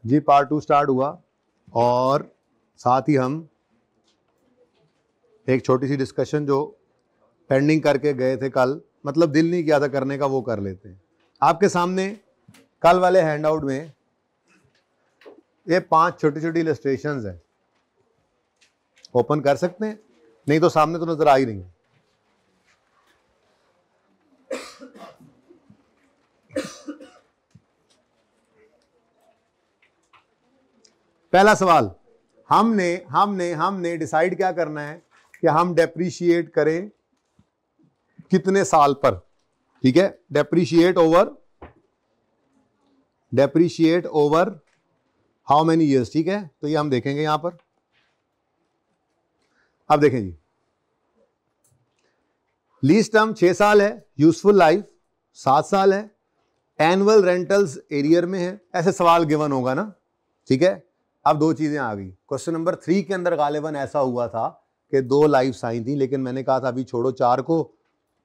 जी part 2 start हुआ और साथ ही हम एक छोटी सी डिस्कशन जो पेंडिंग करके गए थे कल, मतलब दिल नहीं किया था करने का, वो कर लेते हैं। आपके सामने कल वाले हैंडआउट में ये 5 छोटी छोटी इलस्ट्रेशंस हैं। ओपन कर सकते हैं? नहीं तो सामने तो नजर आ ही नहीं है। पहला सवाल, हमने डिसाइड क्या करना है कि हम डेप्रीशिएट करें कितने साल पर। ठीक है, depreciate over how many years. ठीक है, तो ये हम देखेंगे यहां पर। अब देखें जी, लीज टर्म 6 साल है, यूजफुल लाइफ 7 साल है, एनुअल रेंटल्स एरियर में है। ऐसे सवाल गिवन होगा ना। ठीक है, अब 2 चीजें आ गई। क्वेश्चन नंबर 3 के अंदर गालिबन ऐसा हुआ था कि 2 लाइफ आई थी, लेकिन मैंने कहा था अभी छोड़ो 4 को,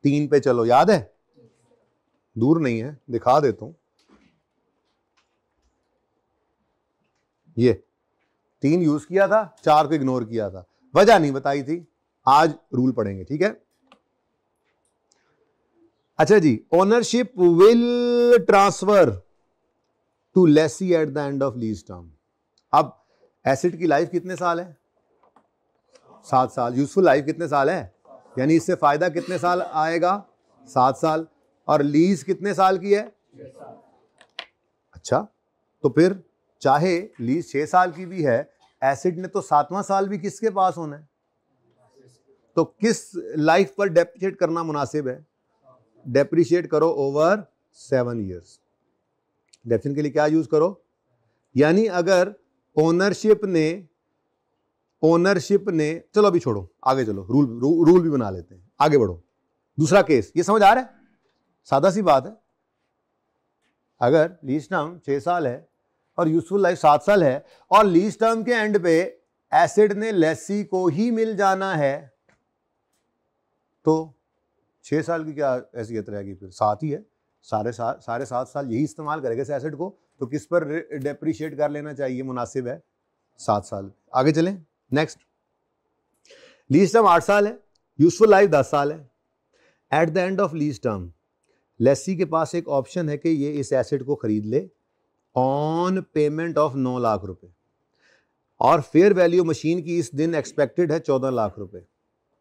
3 पे चलो। याद है? दूर नहीं है, दिखा देता हूं। ये 3 यूज किया था, 4 को इग्नोर किया था, वजह नहीं बताई थी। आज रूल पढ़ेंगे। ठीक है, अच्छा जी, ownership will transfer to lessee at the end of lease term. अब एसेट की लाइफ कितने साल है? 7 साल। यूजफुल लाइफ कितने साल है? यानी इससे फायदा कितने साल आएगा? 7 साल। और लीज कितने साल की है? 6 साल। अच्छा, तो फिर चाहे लीज 6 साल की भी है, एसेट ने तो 7वां साल भी किसके पास होना है? तो किस लाइफ पर डेप्रिशिएट करना मुनासिब है? डेप्रिशिएट करो ओवर 7 ईयर्स। डेफिनेशन के लिए क्या यूज करो? यानी अगर ओनरशिप ने चलो अभी छोड़ो, आगे चलो, रूल भी बना लेते हैं, आगे बढ़ो। दूसरा केस, ये समझ आ रहा है? सादा सी बात है। अगर लीज टर्म 6 साल है और यूजफुल लाइफ 7 साल है और लीज टर्म के एंड पे एसेट ने लेसी को ही मिल जाना है, तो 6 साल की क्या हैसियत रहेगी? फिर 7 ही है। सारे 7 साल यही इस्तेमाल करेगा इस एसेट को, तो किस पर डेप्रिशिएट कर लेना चाहिए मुनासिब है? 7 साल। आगे चलें, नेक्स्ट। लीज टर्म 8 साल है, यूजफुल लाइफ 10 साल है। At the end of lease term lessee के पास एक ऑप्शन है कि ये इस एसेट को खरीद ले ऑन पेमेंट ऑफ 9 लाख रुपए, और फेयर वैल्यू मशीन की इस दिन एक्सपेक्टेड है 14 लाख रुपए।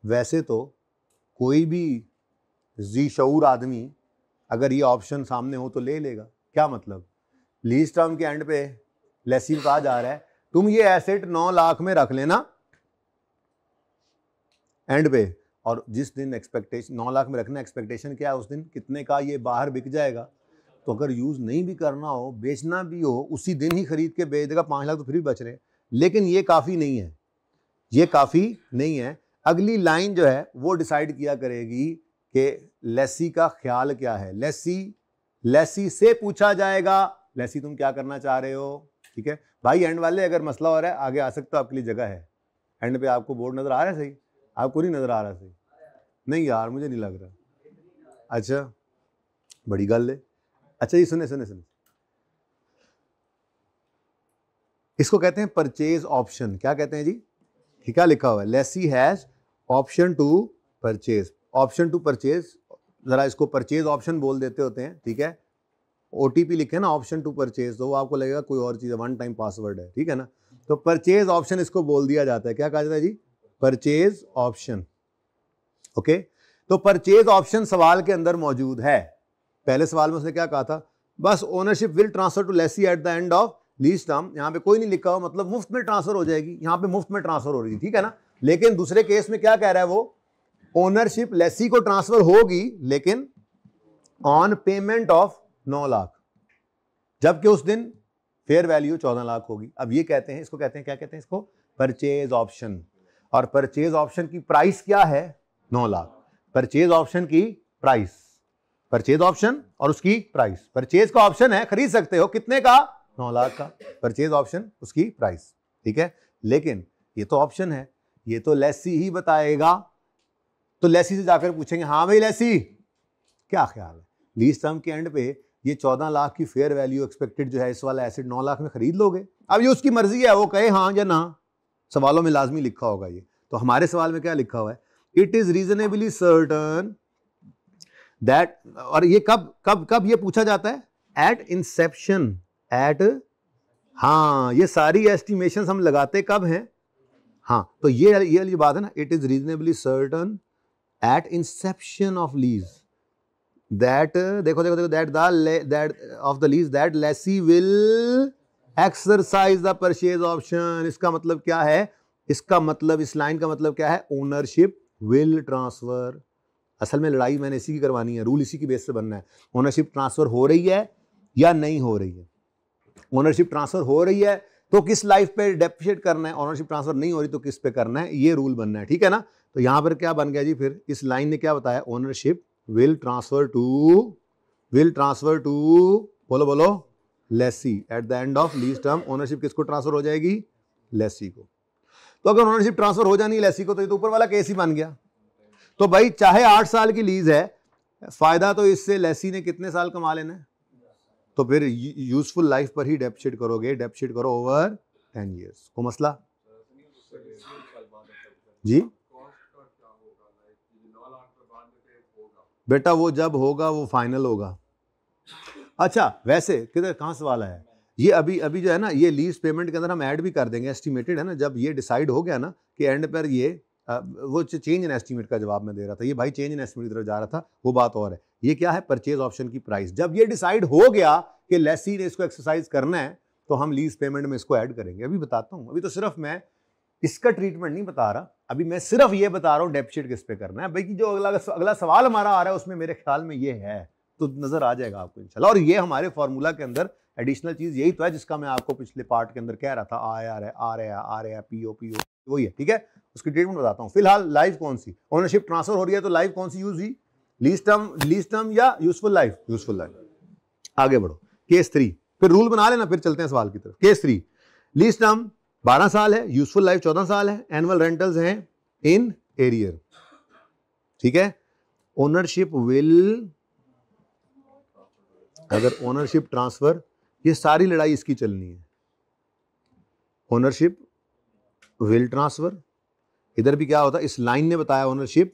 वैसे तो कोई भी जी शऊर आदमी अगर ये ऑप्शन सामने हो तो ले लेगा। क्या मतलब? लीज टर्म के एंड पे लेसी को कहा जा रहा है तुम ये एसेट 9 लाख में रख लेना एंड पे, और जिस दिन एक्सपेक्टेशन 9 लाख में रखना, एक्सपेक्टेशन क्या है उस दिन कितने का ये बाहर बिक जाएगा। तो अगर यूज नहीं भी करना हो, बेचना भी हो, उसी दिन ही खरीद के बेच देगा। 5 लाख तो फिर भी बच रहे हैं। लेकिन ये काफी नहीं है, ये काफी नहीं है। अगली लाइन जो है वो डिसाइड किया करेगी कि लेसी का ख्याल क्या है। लेसी से पूछा जाएगा, लेसी तुम क्या करना चाह रहे हो? ठीक है भाई, एंड वाले अगर मसला हो रहा है आगे आ सकते हो, आपके लिए जगह है। एंड पे आपको बोर्ड नजर आ रहा है? सही आपको नहीं नजर आ रहा? सही नहीं यार, मुझे नहीं लग रहा। अच्छा, बड़ी गल है। अच्छा, ये सुने, इसको कहते हैं परचेज ऑप्शन। क्या कहते हैं जी? क्या लिखा हुआ है? Lessee has option to purchase. Option to purchase, जरा इसको परचेज ऑप्शन बोल देते होते हैं। ठीक है, ओटीपी लिखे ना ऑप्शन टू परचेज, तो वो आपको लगेगा कोई और चीज है, 1 टाइम पासवर्ड है। ठीक है ना, तो परचेज ऑप्शन इसको बोल दिया जाता है। क्या कहा जाता है जी? Purchase option. ओके, तो परचेज ऑप्शन सवाल के अंदर मौजूद है। पहले सवाल में उसने क्या कहा था? बस ownership will transfer to lessee at the end of lease term. यहां पे कोई नहीं लिखा हो, मतलब मुफ्त में ट्रांसफर हो जाएगी। यहां पे मुफ्त में ट्रांसफर हो रही थी। ठीक है ना, लेकिन दूसरे केस में क्या कह रहा है वो? ओनरशिप लेसी को ट्रांसफर होगी लेकिन ऑन पेमेंट ऑफ 9 लाख, जबकि उस दिन फेयर वैल्यू 14 लाख होगी। अब ये कहते हैं, इसको कहते हैं, क्या कहते हैं इसको? Purchase option. और परचेज ऑप्शन की प्राइस क्या है? 9 लाख। परचेज ऑप्शन की प्राइस, परचेज ऑप्शन और उसकी प्राइस। परचेज का ऑप्शन है, खरीद सकते हो, कितने का? 9 लाख का। परचेज ऑप्शन, उसकी प्राइस। ठीक है, लेकिन ये तो ऑप्शन है, ये तो लेसी ही बताएगा। तो लेसी से जाकर पूछेंगे, हाँ भाई लेसी क्या ख्याल है, लीज टर्म के एंड पे ये 14 लाख की फेयर वैल्यू एक्सपेक्टेड जो है इस वाला एसेट 9 लाख में खरीद लोगे? अब ये उसकी मर्जी है, वो कहे हाँ या ना, सवालों में लाजमी लिखा होगा ये। तो हमारे सवाल में क्या लिखा हुआ है? It is reasonably certain that, और ये कब कब कब ये पूछा जाता है? एट इंसेप्शन, एट, हाँ ये सारी एस्टिमेशन हम लगाते कब हैं? हाँ, तो ये बात है ना, it is reasonably certain at inception of lease that, देखो देखो देखो, that of the lease that lessee will exercise the purchase option. इसका मतलब क्या है? इसका मतलब, इस लाइन का मतलब क्या है? Ownership will transfer. असल में लड़ाई मैंने इसी की करवानी है, रूल इसी की बेस से बनना है। ओनरशिप ट्रांसफर हो रही है या नहीं हो रही है? ओनरशिप ट्रांसफर हो रही है तो किस लाइफ पे डेप्रिशिएट करना है, ऑनरशिप ट्रांसफर नहीं हो रही तो किस पे करना है, ये रूल बनना है, ठीक है ना। तो यहां पर क्या बन गया जी, फिर इस लाइन ने क्या बताया? ओनरशिप विल ट्रांसफर टू बोलो बोलो lessee at the end of lease term. Ownership किसको ट्रांसफर हो जाएगी? लेसी को। तो अगर ओनरशिप ट्रांसफर हो जानी लेसी को तो ये तो ऊपर वाला केस ही बन गया। तो भाई चाहे 8 साल की लीज है, फायदा तो इससे लेसी ने कितने साल कमा लेना है? तो फिर यूजफुल लाइफ पर ही डेप्रिशिएट करोगे, डेप्रिशिएट करो ओवर 10 ईयर्स। को मसला जी? बेटा वो जब होगा वो फाइनल होगा। अच्छा वैसे किधर कहाँ सवाल है ये? अभी जो है ना, ये लीज पेमेंट के अंदर हम ऐड भी कर देंगे, एस्टिमेटेड है ना। जब ये डिसाइड हो गया ना कि एंड पर ये वो चेंज इन एस्टिमेट का जवाब मैं दे रहा था, ये भाई चेंज इन एस्टिमेट की तरफ जा रहा था, वो बात और है। ये क्या है? परचेज ऑप्शन की प्राइस। जब ये डिसाइड हो गया कि लेसी ने इसको एक्सरसाइज करना है तो हम लीज पेमेंट में इसको ऐड करेंगे। अभी बताता हूँ, अभी तो सिर्फ मैं इसका ट्रीटमेंट नहीं बता रहा, अभी मैं सिर्फ ये बता रहा हूँ डेप्रिशिएट किस पे करना है। भाई जो अगला सवाल हमारा आ रहा है उसमें मेरे ख्याल में ये है, तो नजर आ जाएगा आपको इंशाल्लाह। और ये हमारे फॉर्मूला के अंदर एडिशनल चीज यही तो है जिसका मैं आपको पिछले पार्ट के अंदर कह रहा था, आ रहा है पीओ वही है, ठीक है। उसकी ट्रीटमेंट बताता हूँ। फिलहाल लाइफ कौन सी? ओनरशिप ट्रांसफर हो रही है तो लाइफ कौन सी यूज हुई? लीज टर्म या यूजफुल लाइफ? Useful life. आगे बढ़ो, केस 3, फिर रूल बना लेना, फिर चलते हैं सवाल की तरफ। केस 3, लीज टर्म 12 साल है, यूजफुल लाइफ 14 साल है, एनुअल रेंटल्स हैं इन एरियर, ठीक है। ओनरशिप विल, अगर ओनरशिप ट्रांसफर, ये सारी लड़ाई इसकी चलनी है। ओनरशिप विल ट्रांसफर, इधर भी क्या होता है? इस लाइन ने बताया ओनरशिप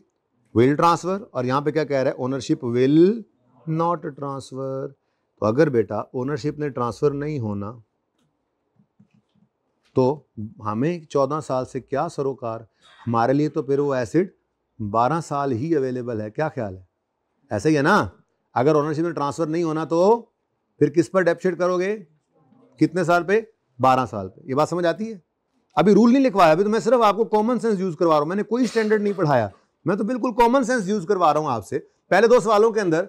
विल ट्रांसफर, और यहां पे क्या कह रहा है? Ownership will not transfer. तो अगर बेटा ओनरशिप ने ट्रांसफर नहीं होना तो हमें 14 साल से क्या सरोकार? हमारे लिए तो फिर वो एसिड 12 साल ही अवेलेबल है। क्या ख्याल है? ऐसा ही है ना। अगर ओनरशिप में ट्रांसफर नहीं होना तो फिर किस पर डेप्रिशिएट करोगे? कितने साल पे? 12 साल पे। ये बात समझ आती है? अभी रूल नहीं लिखवाया, अभी तो मैं सिर्फ आपको कॉमन सेंस यूज करवा रहा हूं, मैंने कोई स्टैंडर्ड नहीं पढ़ाया, मैं तो बिल्कुल कॉमन सेंस यूज करवा रहा हूं आपसे। पहले 2 सवालों के अंदर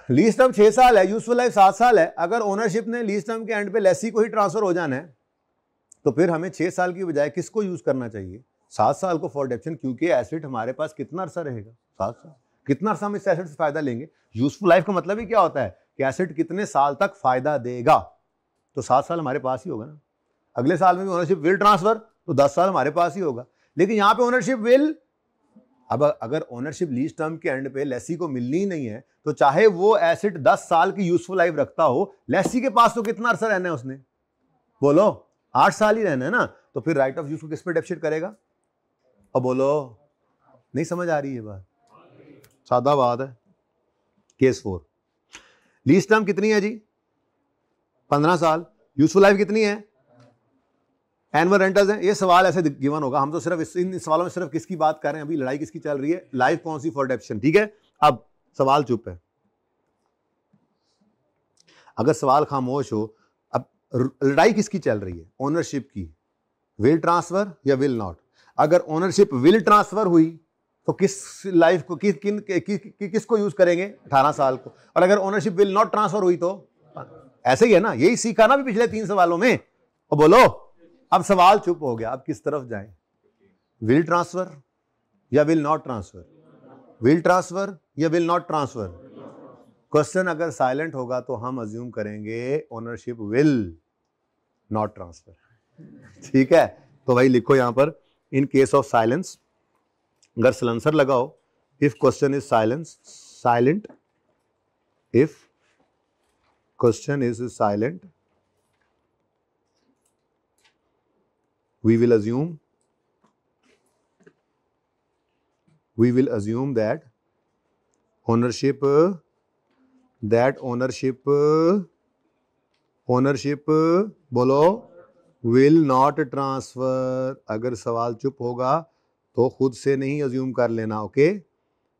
लीज टर्म 6 साल है, यूजफुल लाइफ 7 साल है। अगर ओनरशिप ने लीज टर्म के एंड पे लेसी को ही ट्रांसफर हो जाना है तो फिर हमें 6 साल की बजाय किसको यूज करना चाहिए? 7 साल को फॉर डेप्शन, क्योंकि एसेट हमारे पास कितना अरसा रहेगा? 7 साल। कितना अरसा हम इस एसेट से फायदा लेंगे? यूजफुल लाइफ का मतलब ही क्या होता है कि एसेट कितने साल तक फायदा देगा। तो 7 साल हमारे पास ही होगा ना। अगले साल में भी ओनरशिप विल ट्रांसफर तो 10 साल हमारे पास ही होगा। लेकिन यहां पे ओनरशिप विल, अब अगर ओनरशिप लीज टर्म के एंड पे लेसी को मिलनी ही नहीं है तो चाहे वो एसेट 10 साल की यूजफुल लाइफ रखता हो, लेसी के पास तो कितना अरसा रहना है उसने? बोलो 8 साल ही रहना है ना। तो फिर राइट ऑफ यूज को किस पे डेप्रिशिएट करेगा? और बोलो, नहीं समझ आ रही है बात? सादा बात है। केस 4, लीज टर्म कितनी है जी? 15 साल। यूजफुल लाइफ कितनी है? एनुअल रेंटल्स है। ये सवाल ऐसे गिवन होगा, हम तो सिर्फ इन सवालों में सिर्फ किसकी बात कर रहे हैं? अभी लड़ाई किसकी चल रही है? लाइफ कौन सी फॉर डेप्रिशिएशन, ठीक है। अब सवाल चुप है। अगर सवाल खामोश हो, अब लड़ाई किसकी चल रही है? ओनरशिप की। विल ट्रांसफर या विल नॉट? अगर ओनरशिप विल ट्रांसफर हुई तो किस लाइफ को किसको यूज करेंगे? 18 साल को। और अगर ओनरशिप विल नॉट ट्रांसफर हुई तो ऐसे ही है ना। यही सीखा ना भी पिछले 3 सवालों में। और बोलो, अब सवाल चुप हो गया, अब किस तरफ जाएं? विल ट्रांसफर या will not transfer? Will transfer या विल नॉट ट्रांसफर? क्वेश्चन अगर साइलेंट होगा तो हम अज्यूम करेंगे ओनरशिप विल नॉट ट्रांसफर, ठीक है। तो भाई लिखो यहां पर, इन केस ऑफ साइलेंस, अगर सलेंसर लगाओ, if question is silent, if question is silent, we will assume that ownership बोलो will not transfer। अगर सवाल चुप होगा तो खुद से नहीं अज्यूम कर लेना, ओके।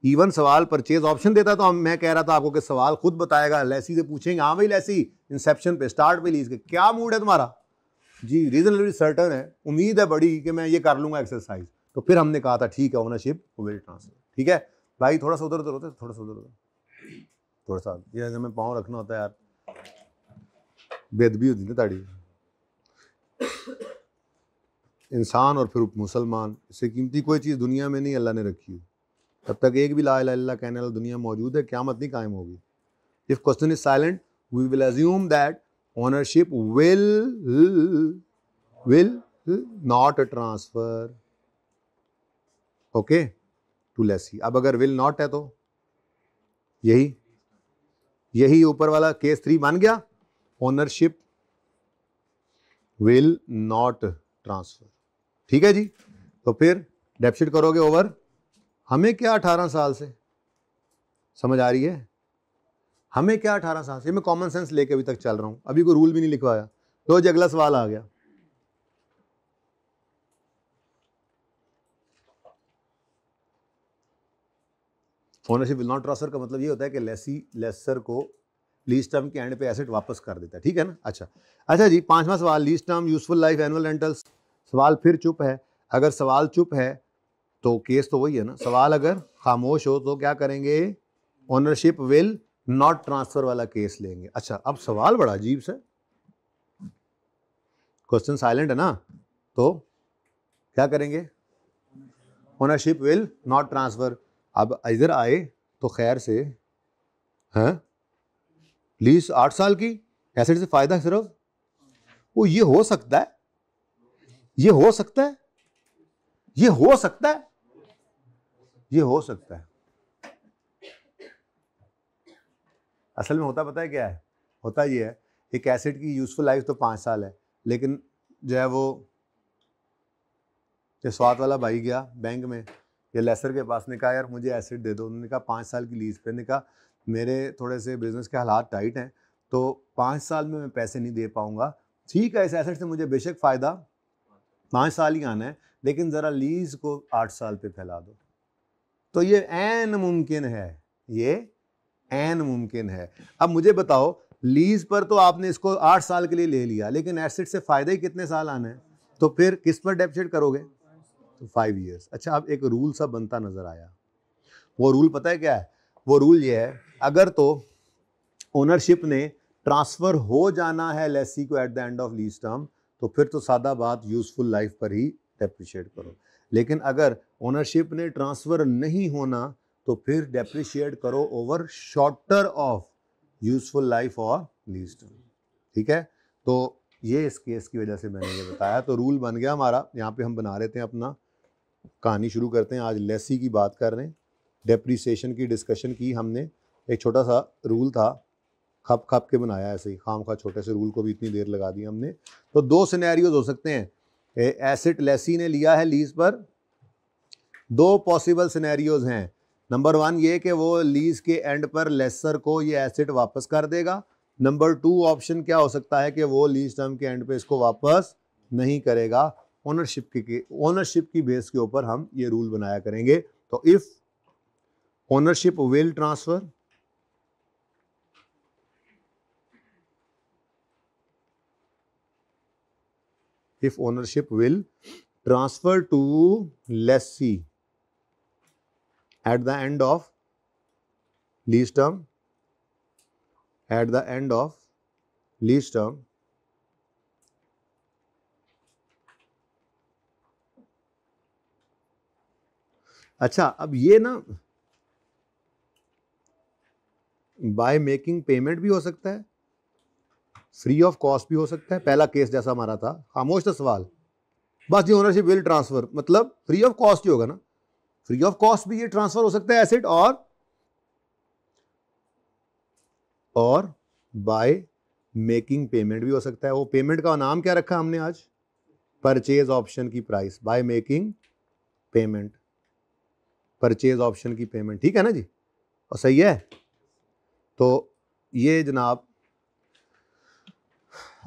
इवन सवाल परचेज ऑप्शन देता तो मैं कह रहा था आपको कि सवाल खुद बताएगा, लेसी से पूछेंगे, हाँ भाई लेसी इंसेप्शन पे स्टार्ट पे लीज के क्या मूड है तुम्हारा जी, रीजनली सर्टन है, उम्मीद है बड़ी कि मैं ये कर लूंगा एक्सरसाइज। तो फिर हमने कहा था ठीक है ओनरशिप विल ट्रांसफर, ठीक है भाई। थोड़ा सा उधर उधर होता है, थोड़ा सा उधर उधर, थोड़ा सा ये हमें पाँव रखना होता है यार, बेदबी होती है ताड़ी। इंसान और फिर मुसलमान, इससे कीमती कोई चीज़ दुनिया में नहीं अल्लाह ने रखी है। तब तक एक भी ला इलाहा इल्लल्लाह कहने वाला दुनिया मौजूद है, क़यामत नहीं कायम होगी। If question is silent we will assume that ownership will not transfer, okay, to lessee। अब अगर will not है तो यही ऊपर वाला केस 3 बन गया, ownership will not transfer, ठीक है जी। तो फिर डेप्सिट करोगे ओवर, हमें क्या 18 साल से, समझ आ रही है हमें क्या 18 साल से, मैं कॉमन सेंस लेके अभी तक चल रहा हूं, अभी कोई रूल भी नहीं लिखवाया। तो जी अगला सवाल आ गया, ओनरशिप विल नॉट ट्रांसफर का मतलब ये होता है कि लेसी लेसर को लीज टर्म के एंड पे एसेट वापस कर देता है, ठीक है ना। अच्छा जी, 5वां सवाल, lease term, useful life, annual rentals. सवाल फिर चुप है। अगर सवाल चुप है तो केस तो वही है ना, सवाल अगर खामोश हो तो क्या करेंगे, ओनरशिप विल नॉट ट्रांसफर वाला केस लेंगे। अच्छा, अब सवाल बड़ा अजीब सा, क्वेश्चन साइलेंट है ना, तो क्या करेंगे, ओनरशिप विल नॉट ट्रांसफर। अब इधर आए तो खैर से हैं, लीज 8 साल की, एसेट से फायदा सिर्फ वो, ये हो सकता है, ये हो सकता है, ये हो सकता है, ये हो सकता है। असल में होता पता है क्या है, होता ये है, एक एसेट की यूजफुल लाइफ तो 5 साल है, लेकिन जो है वो स्वाद वाला भाई गया बैंक में या लेसर के पास, ने कहा यार मुझे एसेट दे दो। उन्होंने कहा 5 साल की लीज पे। ने कहा मेरे थोड़े से बिजनेस के हालात टाइट हैं तो 5 साल में मैं पैसे नहीं दे पाऊंगा। ठीक है, इस एसेट से मुझे बेशक फ़ायदा 5 साल ही आना है, लेकिन ज़रा लीज को 8 साल पे फैला दो। तो ये ऐन मुमकिन है, ये ऐन मुमकिन है। अब मुझे बताओ, लीज पर तो आपने इसको 8 साल के लिए ले लिया, लेकिन एसेट से फ़ायदा ही कितने साल आना है, तो फिर किस पर डेप्सिट करोगे, तो 5 ईयर्स। अच्छा, अब एक रूल सा बनता नजर आया। वो रूल पता है क्या है, वो रूल ये है, अगर तो ओनरशिप ने ट्रांसफर हो जाना है लेसी को eight the end of lease term, तो फिर तो सादा बात यूजफुल लाइफ पर ही डेप्रिशिएट करो। लेकिन अगर ओनरशिप ने ट्रांसफर नहीं होना तो फिर डेप्रिशिएट करो over shorter of useful life और लीज टर्म, ठीक है। तो ये इस केस की वजह से मैंने ये बताया। तो रूल बन गया हमारा, यहाँ पे हम बना रहे थे अपना, कहानी शुरू करते हैं। आज लेसी की बात कर रहे हैं, डेप्रिसिएशन की डिस्कशन की हमने। एक छोटा सा रूल था, खप खप के बनाया, ऐसे ही खाम खा छोटे से रूल को भी इतनी देर लगा दी हमने। तो 2 सिनेरियोज हो सकते हैं, एसेट लेसी ने लिया है लीज पर, 2 पॉसिबल सिनेरियोज हैं। नंबर 1 ये कि वो लीज के एंड पर लेसर को ये एसेट वापस कर देगा। नंबर 2 ऑप्शन क्या हो सकता है कि वो लीज टर्म के एंड पे इसको वापस नहीं करेगा। ओनरशिप की बेस के ऊपर हम ये रूल बनाया करेंगे। तो if ownership will transfer, if ownership will transfer to lessee at the end of lease term, at the end of lease term, अच्छा, अब ये ना बाय मेकिंग पेमेंट भी हो सकता है, फ्री ऑफ कॉस्ट भी हो सकता है। पहला केस जैसा हमारा था, खामोश था सवाल, बस ये ओनरशिप विल ट्रांसफर मतलब फ्री ऑफ कॉस्ट ही होगा ना, फ्री ऑफ कॉस्ट भी ये ट्रांसफर हो सकता है एसेट, और बाय मेकिंग पेमेंट भी हो सकता है। वो पेमेंट का नाम क्या रखा हमने आज? परचेज ऑप्शन की price, by making payment, purchase option की पेमेंट, ठीक है ना जी, और सही है। तो ये जनाब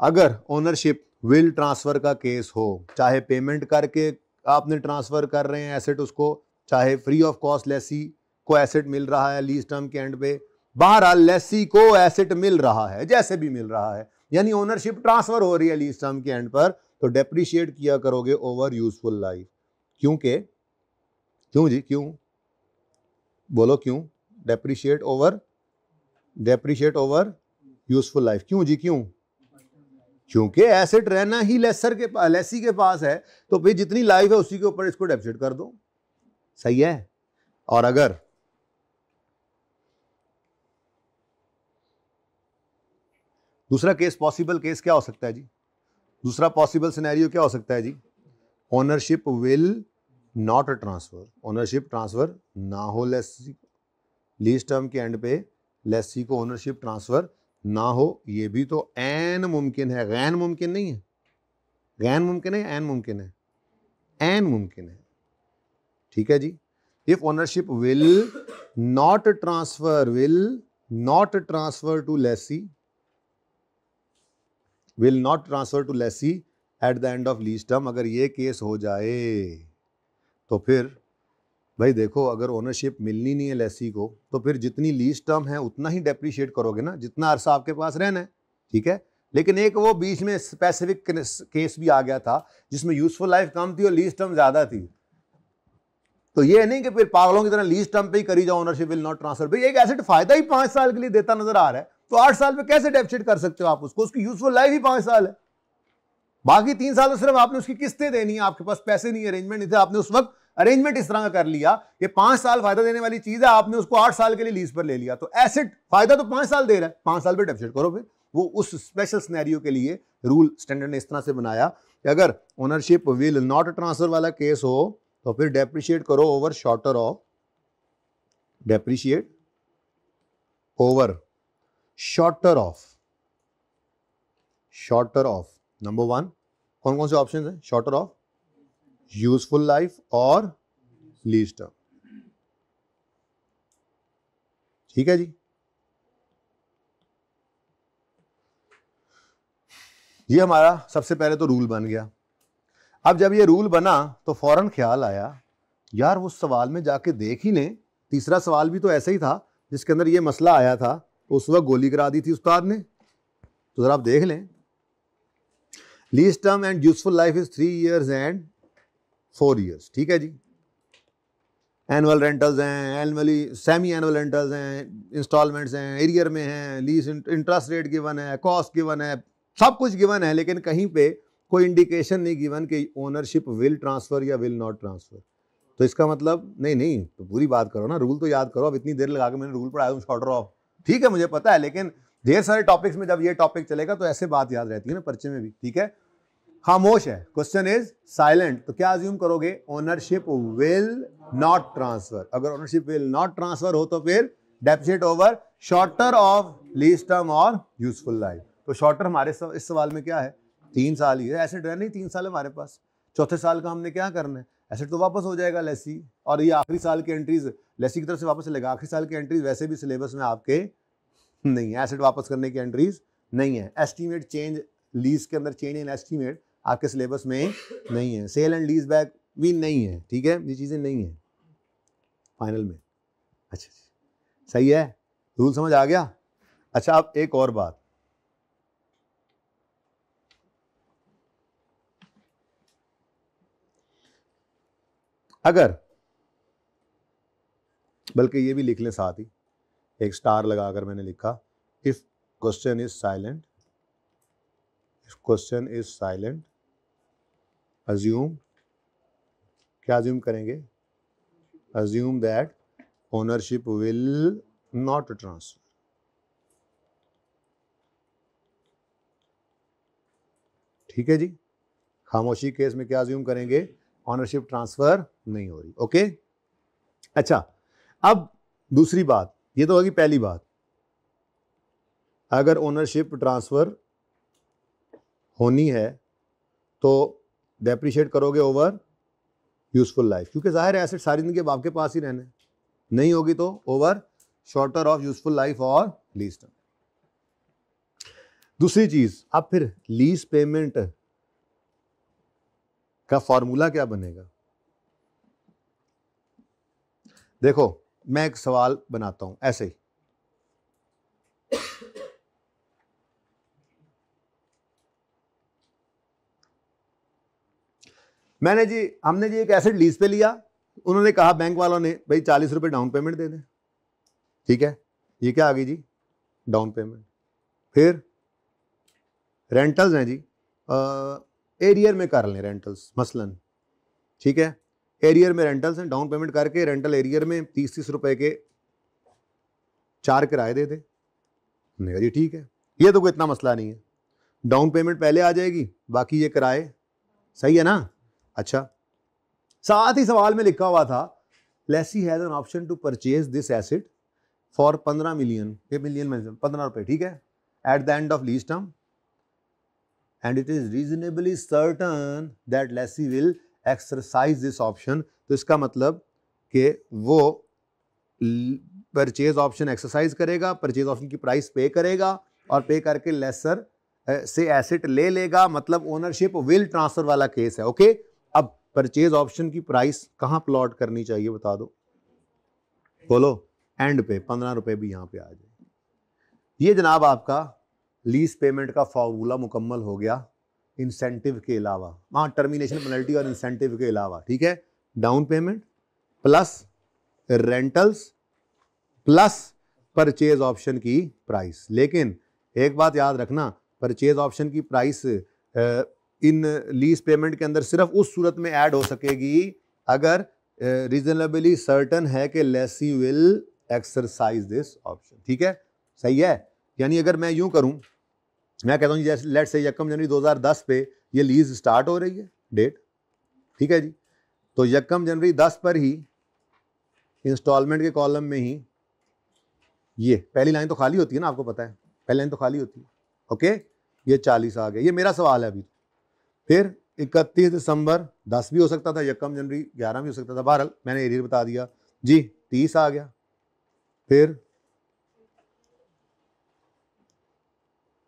अगर ओनरशिप विल ट्रांसफर का केस हो, चाहे पेमेंट करके आपने ट्रांसफर कर रहे हैं एसेट उसको, चाहे फ्री ऑफ कॉस्ट लेसी को एसेट मिल रहा है लीज टर्म के एंड पे, बहरहाल लेसी को एसेट मिल रहा है, जैसे भी मिल रहा है, यानी ओनरशिप ट्रांसफर हो रही है लीज टर्म के एंड पर, तो डेप्रिशिएट किया करोगे ओवर यूजफुल लाइफ। क्योंकि क्यों जी, क्यों बोलो, क्यों? डेप्रिशिएट ओवर यूजफुल लाइफ, क्यों जी, क्यों? क्योंकि एसेट रहना ही लेसी के पास है, तो फिर जितनी लाइफ है उसी के ऊपर इसको डेप्रिशिएट कर दो, सही है। और अगर दूसरा केस, पॉसिबल केस क्या हो सकता है जी? दूसरा पॉसिबल सिनेरियो क्या हो सकता है जी? Ownership will not transfer, ownership transfer ना हो लेसी, लीज टर्म के एंड पे लेसी को ओनरशिप ट्रांसफर ना हो, ये भी तो एन मुमकिन है, गैन मुमकिन नहीं है। गैन मुमकिन है, एन मुमकिन है? एन मुमकिन है, ठीक है जी। If ownership will not transfer to lessee, will not transfer to lessee at the end of lease term, अगर ये केस हो जाए तो फिर भाई देखो, अगर ओनरशिप मिलनी नहीं है लेसी को, तो फिर जितनी लीज टर्म है उतना ही डेप्रिशिएट करोगे ना, जितना अरसा आपके पास रहना है, ठीक है। लेकिन एक वो बीच में स्पेसिफिक केस भी आ गया था जिसमें यूजफुल लाइफ कम थी और लीज टर्म ज्यादा थी, तो ये नहीं कि फिर पागलों की तरह लीज टर्म पे ही करी जाओ ओनरशिप विल नॉट ट्रांसफर। भाई एक एसेट फायदा ही 5 साल के लिए देता नजर आ रहा है, तो 8 साल पे कैसे डेप्रिशिएट कर सकते हो आप उसको? उसकी यूजफुल लाइफ ही 5 साल है, बाकी 3 साल तो सिर्फ आपने उसकी किस्तें देनी है, आपके पास पैसे नहीं, अरेंजमेंट नहीं थे, आपने उस वक्त अरेंजमेंट इस तरह का कर लिया कि 5 साल फायदा देने वाली चीज है, आपने उसको 8 साल के लिए लीज पर ले लिया, तो एसेट फायदा तो 5 साल दे रहा है, 5 साल पे डेप्रिशिएट करो। फिर वो उस स्पेशल सिनेरियो के लिए रूल स्टैंडर्ड ने इस तरह से बनाया कि अगर ओनरशिप विल नॉट ट्रांसफर वाला केस हो तो फिर डेप्रिशिएट करो over shorter of, depreciate over shorter of number 1 कौन कौन से ऑप्शन है? शॉर्टर ऑफ, यूजफुल लाइफ और लीज टर्म, ठीक है जी। ये हमारा सबसे पहले तो रूल बन गया। अब जब ये रूल बना तो फौरन ख्याल आया, यार वो सवाल में जाके देख ही लें, तीसरा सवाल भी तो ऐसा ही था जिसके अंदर ये मसला आया था, उस वक्त गोली करा दी थी उस्ताद ने, तो जरा आप देख लें। Lease term and useful life is 3 years and 4 years, ठीक है जी। एनुअल रेंटल्स हैं, एनुअली सेमी एनुअल रेंटल्स हैं, इंस्टॉलमेंट्स हैं, एरियर में हैं, लीज इंटरेस्ट रेट गिवन है, कॉस्ट गिवन है, सब कुछ गिवन है, लेकिन कहीं पे कोई इंडिकेशन नहीं गिवन कि ओनरशिप विल ट्रांसफर या विल नॉट ट्रांसफर। तो इसका मतलब नहीं, तो पूरी बात करो ना, रूल तो याद करो। अब इतनी देर लगा के मैंने रूल पढ़ाया हूँ शॉर्टर ऑफ, ठीक है मुझे पता है, लेकिन ढेर सारे टॉपिक्स में जब ये टॉपिक चलेगा तो ऐसे बात याद रहती है ना पर्चे में भी, ठीक है। खामोश है, क्वेश्चन इज साइलेंट, तो क्या अज्यूम करोगे? Ownership will not transfer. अगर ओनरशिप विल नॉट ट्रांसफर हो तो फिर depreciate over shorter of lease term और यूजफुल लाइफ। तो शॉर्टर हमारे इस सवाल में क्या है? 3 साल ही है, एसेट रहने 3 साल है हमारे पास, चौथे साल का हमने क्या करना है? एसेट तो वापस हो जाएगा लेसी, और ये आखिरी साल की एंट्रीज लेसी की तरफ से वापस चलेगा। आखिरी साल की एंट्रीज वैसे भी सिलेबस में आपके नहीं है, एसेट वापस करने की एंट्रीज नहीं है। एस्टीमेट चेंज लीज के अंदर, चेंज इन एस्टीमेट आपके सिलेबस में नहीं है, सेल एंड लीज बैक भी नहीं है, ठीक है, ये चीजें नहीं है फाइनल में। अच्छा सही है, रूल समझ आ गया। अच्छा अब एक और बात, अगर, बल्कि ये भी लिख लें साथ ही, एक स्टार लगाकर मैंने लिखा, if question is silent, question is silent, assume, क्या अज्यूम करेंगे? Assume that ownership will not transfer. ठीक है जी, खामोशी केस में क्या अज्यूम करेंगे? ओनरशिप ट्रांसफर नहीं हो रही। ओके अच्छा, अब दूसरी बात, ये तो होगी पहली बात। अगर ओनरशिप ट्रांसफ़र होनी है तो डेप्रिशिएट करोगे ओवर यूजफुल लाइफ, क्योंकि जाहिर है एसेट सारी जिंदगी अब आपके पास ही रहने, नहीं होगी तो over shorter of useful life और लीज टर्म। दूसरी चीज, अब फिर लीज पेमेंट का फॉर्मूला क्या बनेगा? देखो मैं एक सवाल बनाता हूं ऐसे ही, हमने जी एक एसेट लीज पे लिया, उन्होंने कहा बैंक वालों ने भाई 40 रुपए डाउन पेमेंट दे दें, ठीक है, ये क्या आ गई जी? Down payment. फिर रेंटल्स हैं जी, एरियर में कर लें रेंटल्स मसलन, ठीक है, एरियर में रेंटल्स हैं, डाउन पेमेंट करके रेंटल एरियर में 30-30 रुपए के 4 किराए दे दे। हमने कहा जी ठीक है, ये तो कोई इतना मसला नहीं है, डाउन पेमेंट पहले आ जाएगी, बाकी ये किराए, सही है ना? अच्छा, साथ ही सवाल में लिखा हुआ था lessee has an option to purchase this asset for 15 million, ये मिलियन में 15 रुपए, ठीक है, at the end of lease term, and it is reasonably certain that lessee will exercise this option. तो इसका मतलब कि वो परचेज ऑप्शन एक्सरसाइज करेगा, परचेज ऑप्शन की प्राइस पे करेगा और पे करके लेसर से एसेट ले लेगा, मतलब ओनरशिप विल ट्रांसफर वाला केस है। ओके, अब परचेज ऑप्शन की प्राइस कहां प्लॉट करनी चाहिए बता दो, बोलो? एंड पे 15 रुपए भी यहां पे आ जाए। ये जनाब आपका लीज पेमेंट का फॉर्मूला मुकम्मल हो गया, इंसेंटिव के अलावा, वहां टर्मिनेशन पेनल्टी और इंसेंटिव के अलावा, ठीक है, down payment plus rentals plus purchase option की प्राइस। लेकिन एक बात याद रखना, परचेज ऑप्शन की प्राइस इन लीज पेमेंट के अंदर सिर्फ उस सूरत में ऐड हो सकेगी अगर रीजनेबली सर्टन है कि lessee will exercise this option, ठीक है, सही है? यानी अगर मैं यूं करूं, मैं कहता हूं जैसे लेट्स से 1 जनवरी 2010 पे ये लीज स्टार्ट हो रही है डेट, ठीक है जी, तो 1 जनवरी 10 पर ही इंस्टॉलमेंट के कॉलम में ही ये पहली लाइन तो खाली होती है ना, आपको पता है पहली लाइन तो खाली होती है। ओके, ये 40 आ गया, ये मेरा सवाल है अभी। फिर 31 दिसंबर 10 भी हो सकता था, 1 जनवरी 11 भी हो सकता था, बहरहाल मैंने एरियर बता दिया जी, 30 आ गया। फिर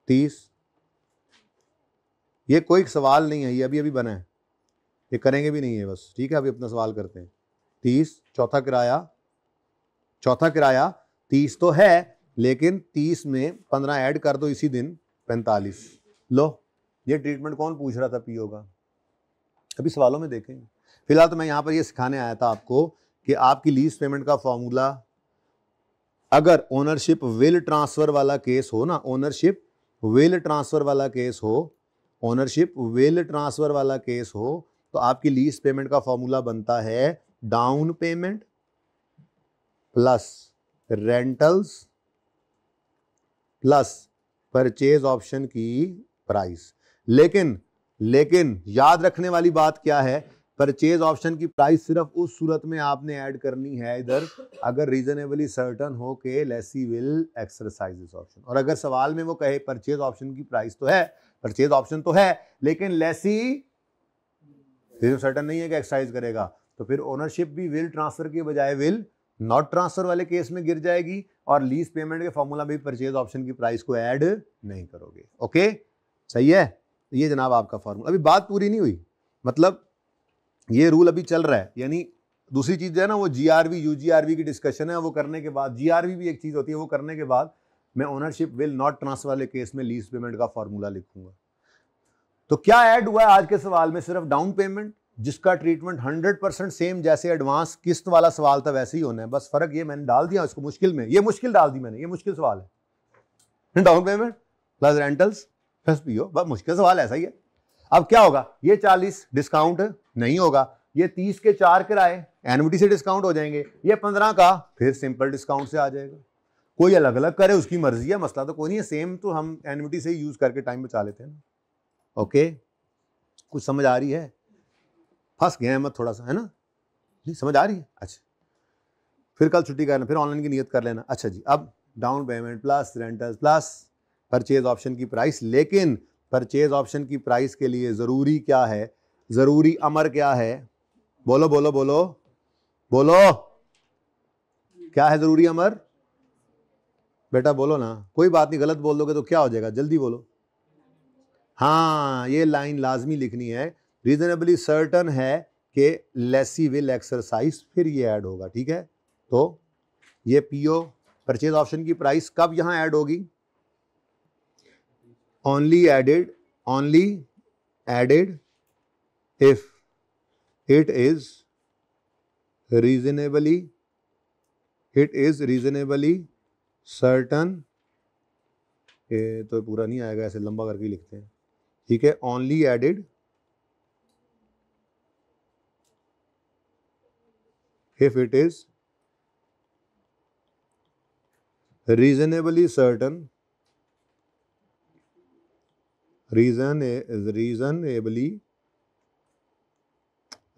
30, ये कोई सवाल नहीं है, ये अभी अभी बना है, ये करेंगे भी नहीं है बस, ठीक है, अभी अपना सवाल करते हैं। 30, चौथा किराया 30 तो है, लेकिन 30 में 15 ऐड कर दो इसी दिन, 45। लो, ये ट्रीटमेंट कौन पूछ रहा था पीओ का, अभी सवालों में देखेंगे। फिलहाल तो मैं यहां पर ये सिखाने आया था आपको कि आपकी लीज पेमेंट का फॉर्मूला, अगर ओनरशिप विल ट्रांसफर वाला केस हो ना, ओनरशिप विल ट्रांसफर वाला केस हो, ओनरशिप विल ट्रांसफर वाला केस हो, तो आपकी लीज पेमेंट का फॉर्मूला बनता है down payment plus rentals plus purchase option की प्राइस। लेकिन याद रखने वाली बात क्या है, परचेज ऑप्शन की प्राइस सिर्फ उस सूरत में आपने ऐड करनी है इधर अगर रीजनेबली सर्टन हो के lessee will exercise this option. और अगर सवाल में वो कहे परचेज ऑप्शन की प्राइस तो है, परचेज ऑप्शन तो है, लेकिन लेसी सर्टन नहीं है कि एक्सरसाइज करेगा, तो फिर ओनरशिप भी विल ट्रांसफर के बजाय विल नॉट ट्रांसफर वाले केस में गिर जाएगी, और लीज पेमेंट के फॉर्मूला में परचेज ऑप्शन की प्राइस को ऐड नहीं करोगे। ओके, सही है? ये जनाब आपका फॉर्मूला। अभी बात पूरी नहीं हुई, मतलब ये रूल अभी चल रहा है, यानी दूसरी चीज है ना, वो जीआरवी यूजीआरवी की डिस्कशन है, वो करने के बाद जीआरवी भी एक चीज होती है, वो करने के बाद मैं ओनरशिप विल नॉट ट्रांसफर वाले केस में लीज पेमेंट का फॉर्मूला लिखूंगा। तो क्या ऐड हुआ है आज के सवाल में? सिर्फ डाउन पेमेंट, जिसका ट्रीटमेंट 100% सेम जैसे एडवांस किस्त वाला सवाल था वैसे ही होना है, बस फर्क ये मैंने डाल दिया इसको मुश्किल में, ये मुश्किल डाल दी मैंने, ये मुश्किल सवाल है, down payment plus rentals plus PO, बस मुश्किल सवाल ऐसा ही है। अब क्या होगा, ये 40 डिस्काउंट नहीं होगा, ये 30 के 4 किराए एनविटी से डिस्काउंट हो जाएंगे, ये 15 का फिर सिंपल डिस्काउंट से आ जाएगा। कोई अलग अलग करे उसकी मर्जी है, मसला तो कोई नहीं है, सेम तो हम एनविटी से ही यूज करके टाइम बचा लेते हैं। ओके, कुछ समझ आ रही है? फंस गए हैं मत थोड़ा सा, है ना? नहीं समझ आ रही है? अच्छा, फिर कल छुट्टी करना, फिर ऑनलाइन की नियत कर लेना। अच्छा जी, अब down payment plus rentals plus purchase option की प्राइस। लेकिन परचेज ऑप्शन की प्राइस के लिए ज़रूरी क्या है, ज़रूरी अमर क्या है? बोलो बोलो बोलो बोलो, क्या है ज़रूरी अमर? बेटा बोलो ना, कोई बात नहीं, गलत बोल दोगे तो क्या हो जाएगा, जल्दी बोलो। हाँ, ये लाइन लाजमी लिखनी है, रीजनेबली सर्टन है कि लेसी विल एक्सरसाइज, फिर ये ऐड होगा, ठीक है। तो ये पीओ परचेज ऑप्शन की प्राइस कब यहां ऐड होगी? Only added if it is reasonably certain. ये तो पूरा नहीं आएगा, ऐसे लंबा करके लिखते हैं, ठीक है। Only added if it is reasonably certain, reasonably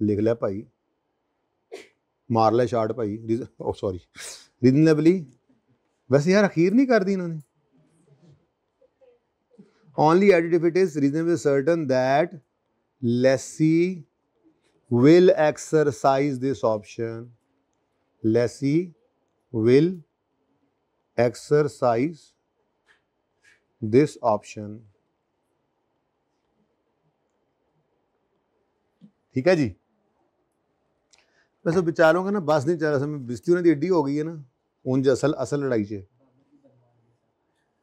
लिख लिया भाई, मार ले शार्ट भाई, सॉरी, reasonably, वैसे यार अखीर नहीं कर दी इन्होंने। only added if it is reasonably certain that lessee will exercise this option, lessee will exercise this option, ठीक है जी। वैसे बेचारों का ना बस नहीं चल रहा, समय बिस्ती होने दी एड्डी हो गई है ना, उन असल लड़ाई से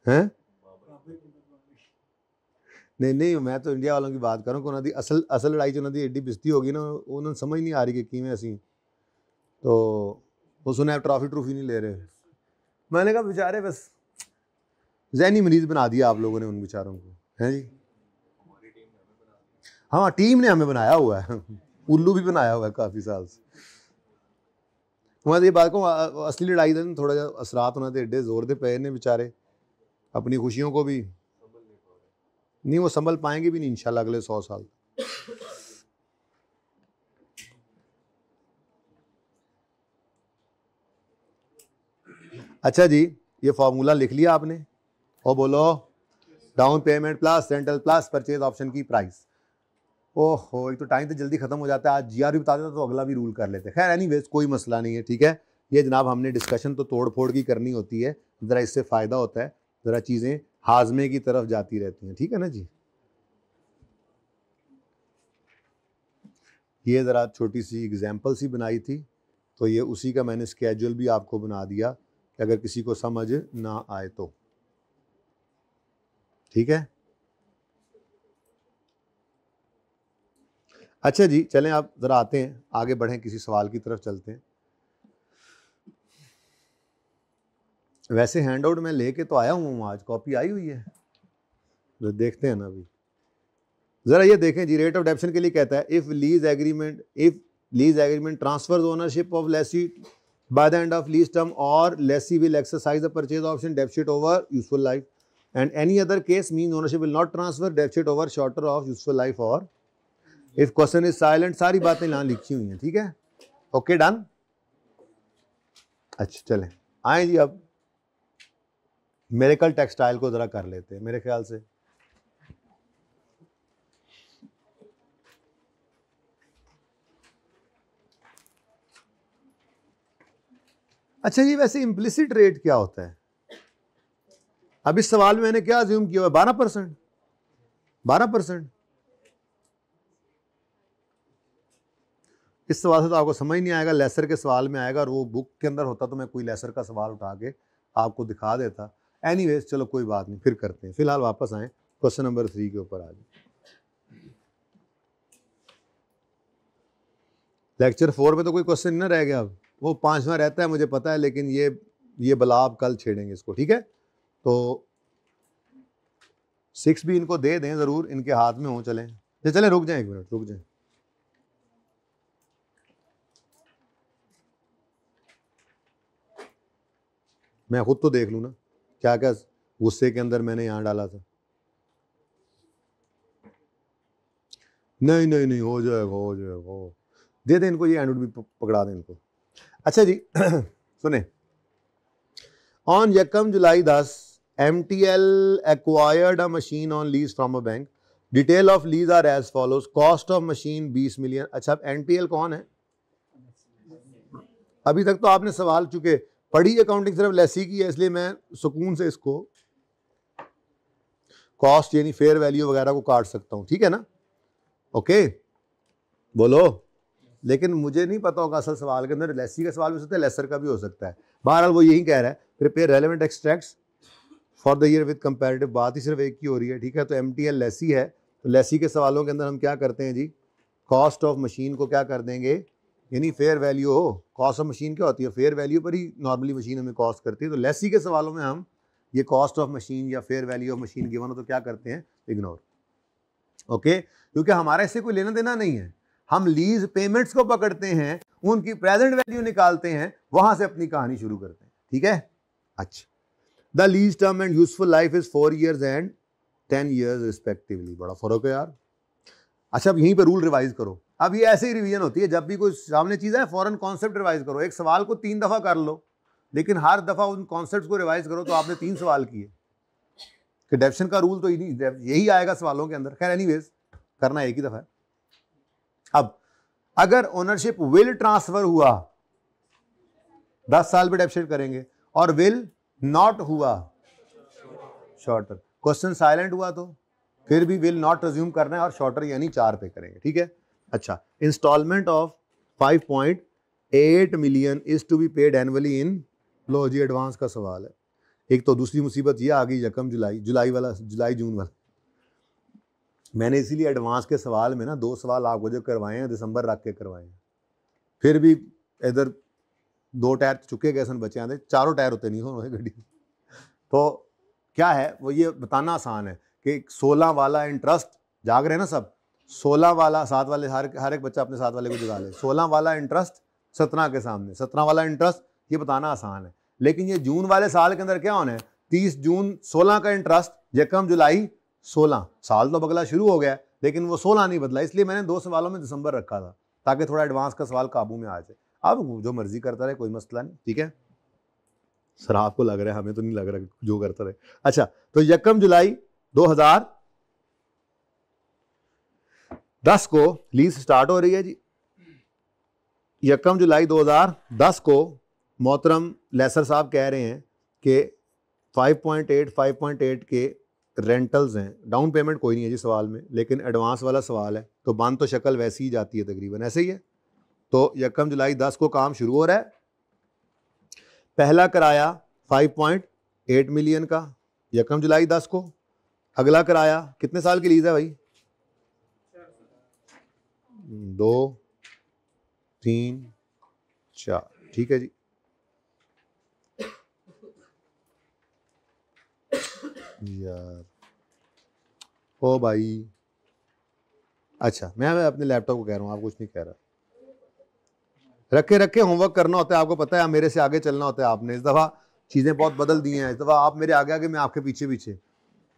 हैं। नहीं, मैं तो इंडिया वालों की बात कर रहा हूँ, उन्होंने असल लड़ाई उन्होंने एड्डी बिस्ती होगी ना, उन्होंने समझ नहीं आ रही कि किमें असी तो वो सुना ट्रॉफी नहीं ले रहे। मैंने कहा बेचारे बस ज़हनी मरीज बना दिया आप लोगों ने उन बेचारों को, हैं जी। हाँ, टीम ने हमें बनाया हुआ है, उल्लू भी बनाया हुआ है काफ़ी साल से। मैं ये बात कहूँ, असली लड़ाई का थोड़ा जा असरात उन्होंने एड्डे जोर दे पे ने बेचारे, अपनी खुशियों को भी नहीं वो संभल पाएंगे भी नहीं इंशाल्लाह अगले 100 साल। अच्छा जी, ये फॉर्मूला लिख लिया आपने, और बोलो down payment plus rental plus purchase option की प्राइस। ओहो, एक तो टाइम तो जल्दी खत्म हो जाता है, आज जीआर भी बता देता तो अगला भी रूल कर लेते। खैर एनीवेज कोई मसला नहीं है, ठीक है। ये जनाब हमने डिस्कशन तो तोड़ फोड़ की करनी होती है, ज़रा इससे फ़ायदा होता है, ज़रा चीज़ें हाजमे की तरफ जाती रहती हैं, ठीक है ना जी। ये ज़रा छोटी सी एग्जाम्पल सी बनाई थी, तो ये उसी का मैंने स्केड्यूल भी आपको बना दिया कि अगर किसी को समझ ना आए तो, ठीक है। अच्छा जी, चलें आप ज़रा आते हैं, आगे बढ़ें, किसी सवाल की तरफ चलते हैं। वैसे हैंड आउट मैं लेके तो आया हूँ, आज कॉपी आई हुई है, तो देखते हैं ना अभी। ज़रा ये देखें जी, रेट ऑफ डेप्शन के लिए कहता है if lease agreement transfers ownership of lessee by the end of lease term or lessee will exercise the purchase option debt sheet over useful life, and any other case means ownership will not transfer debt sheet over shorter of useful life or if question is silent। सारी बातें यहाँ लिखी हुई हैं, ठीक है। Okay done. अच्छा चलें आए जी, अब मिरेकल टेक्सटाइल को ज़रा कर लेते हैं मेरे ख्याल से। अच्छा जी, वैसे इम्प्लिसिट रेट क्या होता है? अब इस सवाल में मैंने क्या अज्यूम किया हुआ है? 12%। 12%। इस सवाल से तो आपको समझ नहीं आएगा, लेसर के सवाल में आएगा, और वो बुक के अंदर होता तो मैं कोई लेसर का सवाल उठा के आपको दिखा देता। एनीवेज चलो कोई बात नहीं, फिर करते हैं। फिलहाल वापस आए क्वेश्चन नंबर 3 के ऊपर। आज लेक्चर 4 में तो कोई क्वेश्चन ना रह गया, अब वो 5वां रहता है मुझे पता है, लेकिन ये बला आप कल छेड़ेंगे इसको, ठीक है। तो 6 भी इनको दे दें ज़रूर, इनके हाथ में हो। चलें रुक जाएं, 1 मिनट रुक जाएं। मैं खुद तो देख लूँ ना क्या क्या गुस्से के अंदर मैंने यहाँ डाला था। नहीं हो जाएगा, दे दें इनको, ये एंड भी पकड़ा दें इनको। अच्छा जी सुने, ऑन यकम जुलाई 10 MTL acquired a machine on lease from a bank. Detail of lease are as follows. Cost of machine 20 million. अच्छा, अब NTL कौन है? अभी तक तो आपने सवाल चुके पढ़ी अकाउंटिंग सिर्फ लेसी की है, इसलिए मैं सुकून से इसको कॉस्ट यानी फेयर वैल्यू वगैरह को काट सकता हूं, ठीक है ना? ओके, बोलो। लेकिन मुझे नहीं पता होगा असल सवाल के अंदर लेसी का सवाल भी हो सकता है, लेसर का भी हो सकता है। बहरहाल वो यही कह रहा है, prepare relevant extracts for the year with comparative. बात ही सिर्फ एक की हो रही है, ठीक है? तो MTL लेसी है, तो लेसी के सवालों के अंदर हम क्या करते हैं जी, कॉस्ट ऑफ मशीन को क्या कर देंगे, यानी फेयर वैल्यू हो। कॉस्ट ऑफ मशीन क्या होती है? फेयर वैल्यू पर ही नॉर्मली मशीन हमें कॉस्ट करती है। तो लेसी के सवालों में हम ये कॉस्ट ऑफ मशीन या fair value of machine given हो तो क्या करते हैं? इग्नोर। ओके, क्योंकि हमारा इससे कोई लेना देना नहीं है। हम लीज पेमेंट्स को पकड़ते हैं, उनकी प्रेजेंट वैल्यू निकालते हैं, वहां से अपनी कहानी शुरू करते हैं, ठीक है? अच्छा, the lease term and useful life is 4 years and 10 years respectively. बड़ा फर्क है यार। अच्छा, अब यहीं पे रूल रिवाइज करो। अब ये ऐसे ही रिवीजन होती है, जब भी कोई सामने चीज है फौरन कॉन्सेप्ट रिवाइज करो। एक सवाल को 3 दफा कर लो, लेकिन हर दफा उन कॉन्सेप्ट्स को रिवाइज करो तो आपने 3 सवाल किए। कि डेफिनेशन का रूल तो यही आएगा सवालों के अंदर। खैर एनीवेज, करना एक ही दफा है। अब अगर ओनरशिप विल ट्रांसफर हुआ 10 साल पे डेफिनेशन करेंगे, और विल नॉट हुआ शॉर्टर, क्वेश्चन साइलेंट हुआ तो फिर भी विल नॉट रिज्यूम करना है और शॉर्टर यानी 4 पे करेंगे, ठीक है? अच्छा, installment of 5.8 million is to be paid annually in, लो जी एडवांस का सवाल है। एक तो दूसरी मुसीबत ये आ गई, यकम जुलाई जून वाला। मैंने इसीलिए एडवांस के सवाल में ना 2 सवाल आपको जो करवाए हैं दिसंबर रख के करवाए हैं। फिर भी इधर 2 टायर चुके गए सन बचे आते, 4 टायर होते नहीं हो गड्डी। तो क्या है वो, ये बताना आसान है कि 16 वाला इंटरेस्ट, जाग रहे हैं ना सब? 16 वाला 7 वाले, हर एक बच्चा अपने 7 वाले को जगा ले। 16 वाला इंटरेस्ट 17 के सामने, 17 वाला इंटरेस्ट, ये बताना आसान है। लेकिन ये जून वाले साल के अंदर क्या होना है? 30 जून 16 का इंटरेस्ट, यकम जुलाई 16। साल तो बगला शुरू हो गया, लेकिन वो 16 नहीं बदला। इसलिए मैंने 2 सवालों में दिसंबर रखा था, ताकि थोड़ा एडवांस का सवाल काबू में आ जाए। अब जो मर्जी करता रहे, कोई मसला नहीं, ठीक है? सर आपको लग रहा है, हमें तो नहीं लग रहा, जो करता रहे। अच्छा, तो यकम जुलाई 2010 को लीज स्टार्ट हो रही है जी। यकम जुलाई 2010 को मोहतरम लेसर साहब कह रहे हैं कि 5.8 के रेंटल्स हैं। डाउन पेमेंट कोई नहीं है जी सवाल में, लेकिन एडवांस वाला सवाल है, तो बंद तो शक्ल वैसी ही जाती है, तकरीबन ऐसे ही है। तो यकम जुलाई 10 को काम शुरू हो रहा है। पहला किराया 5.8 मिलियन का यकम जुलाई 10 को। अगला किराया, कितने साल की लीज है भाई? 2, 3, 4, ठीक है जी। यार ओ भाई, अच्छा मैं अपने लैपटॉप को कह रहा हूँ, आप कुछ नहीं कह रहा। रखे रखे होमवर्क करना होता है, आपको पता है मेरे से आगे चलना होता है आपने। इस दफ़ा चीज़ें बहुत बदल दी हैं। इस दफ़ा आप मेरे आगे आगे, मैं आपके पीछे पीछे।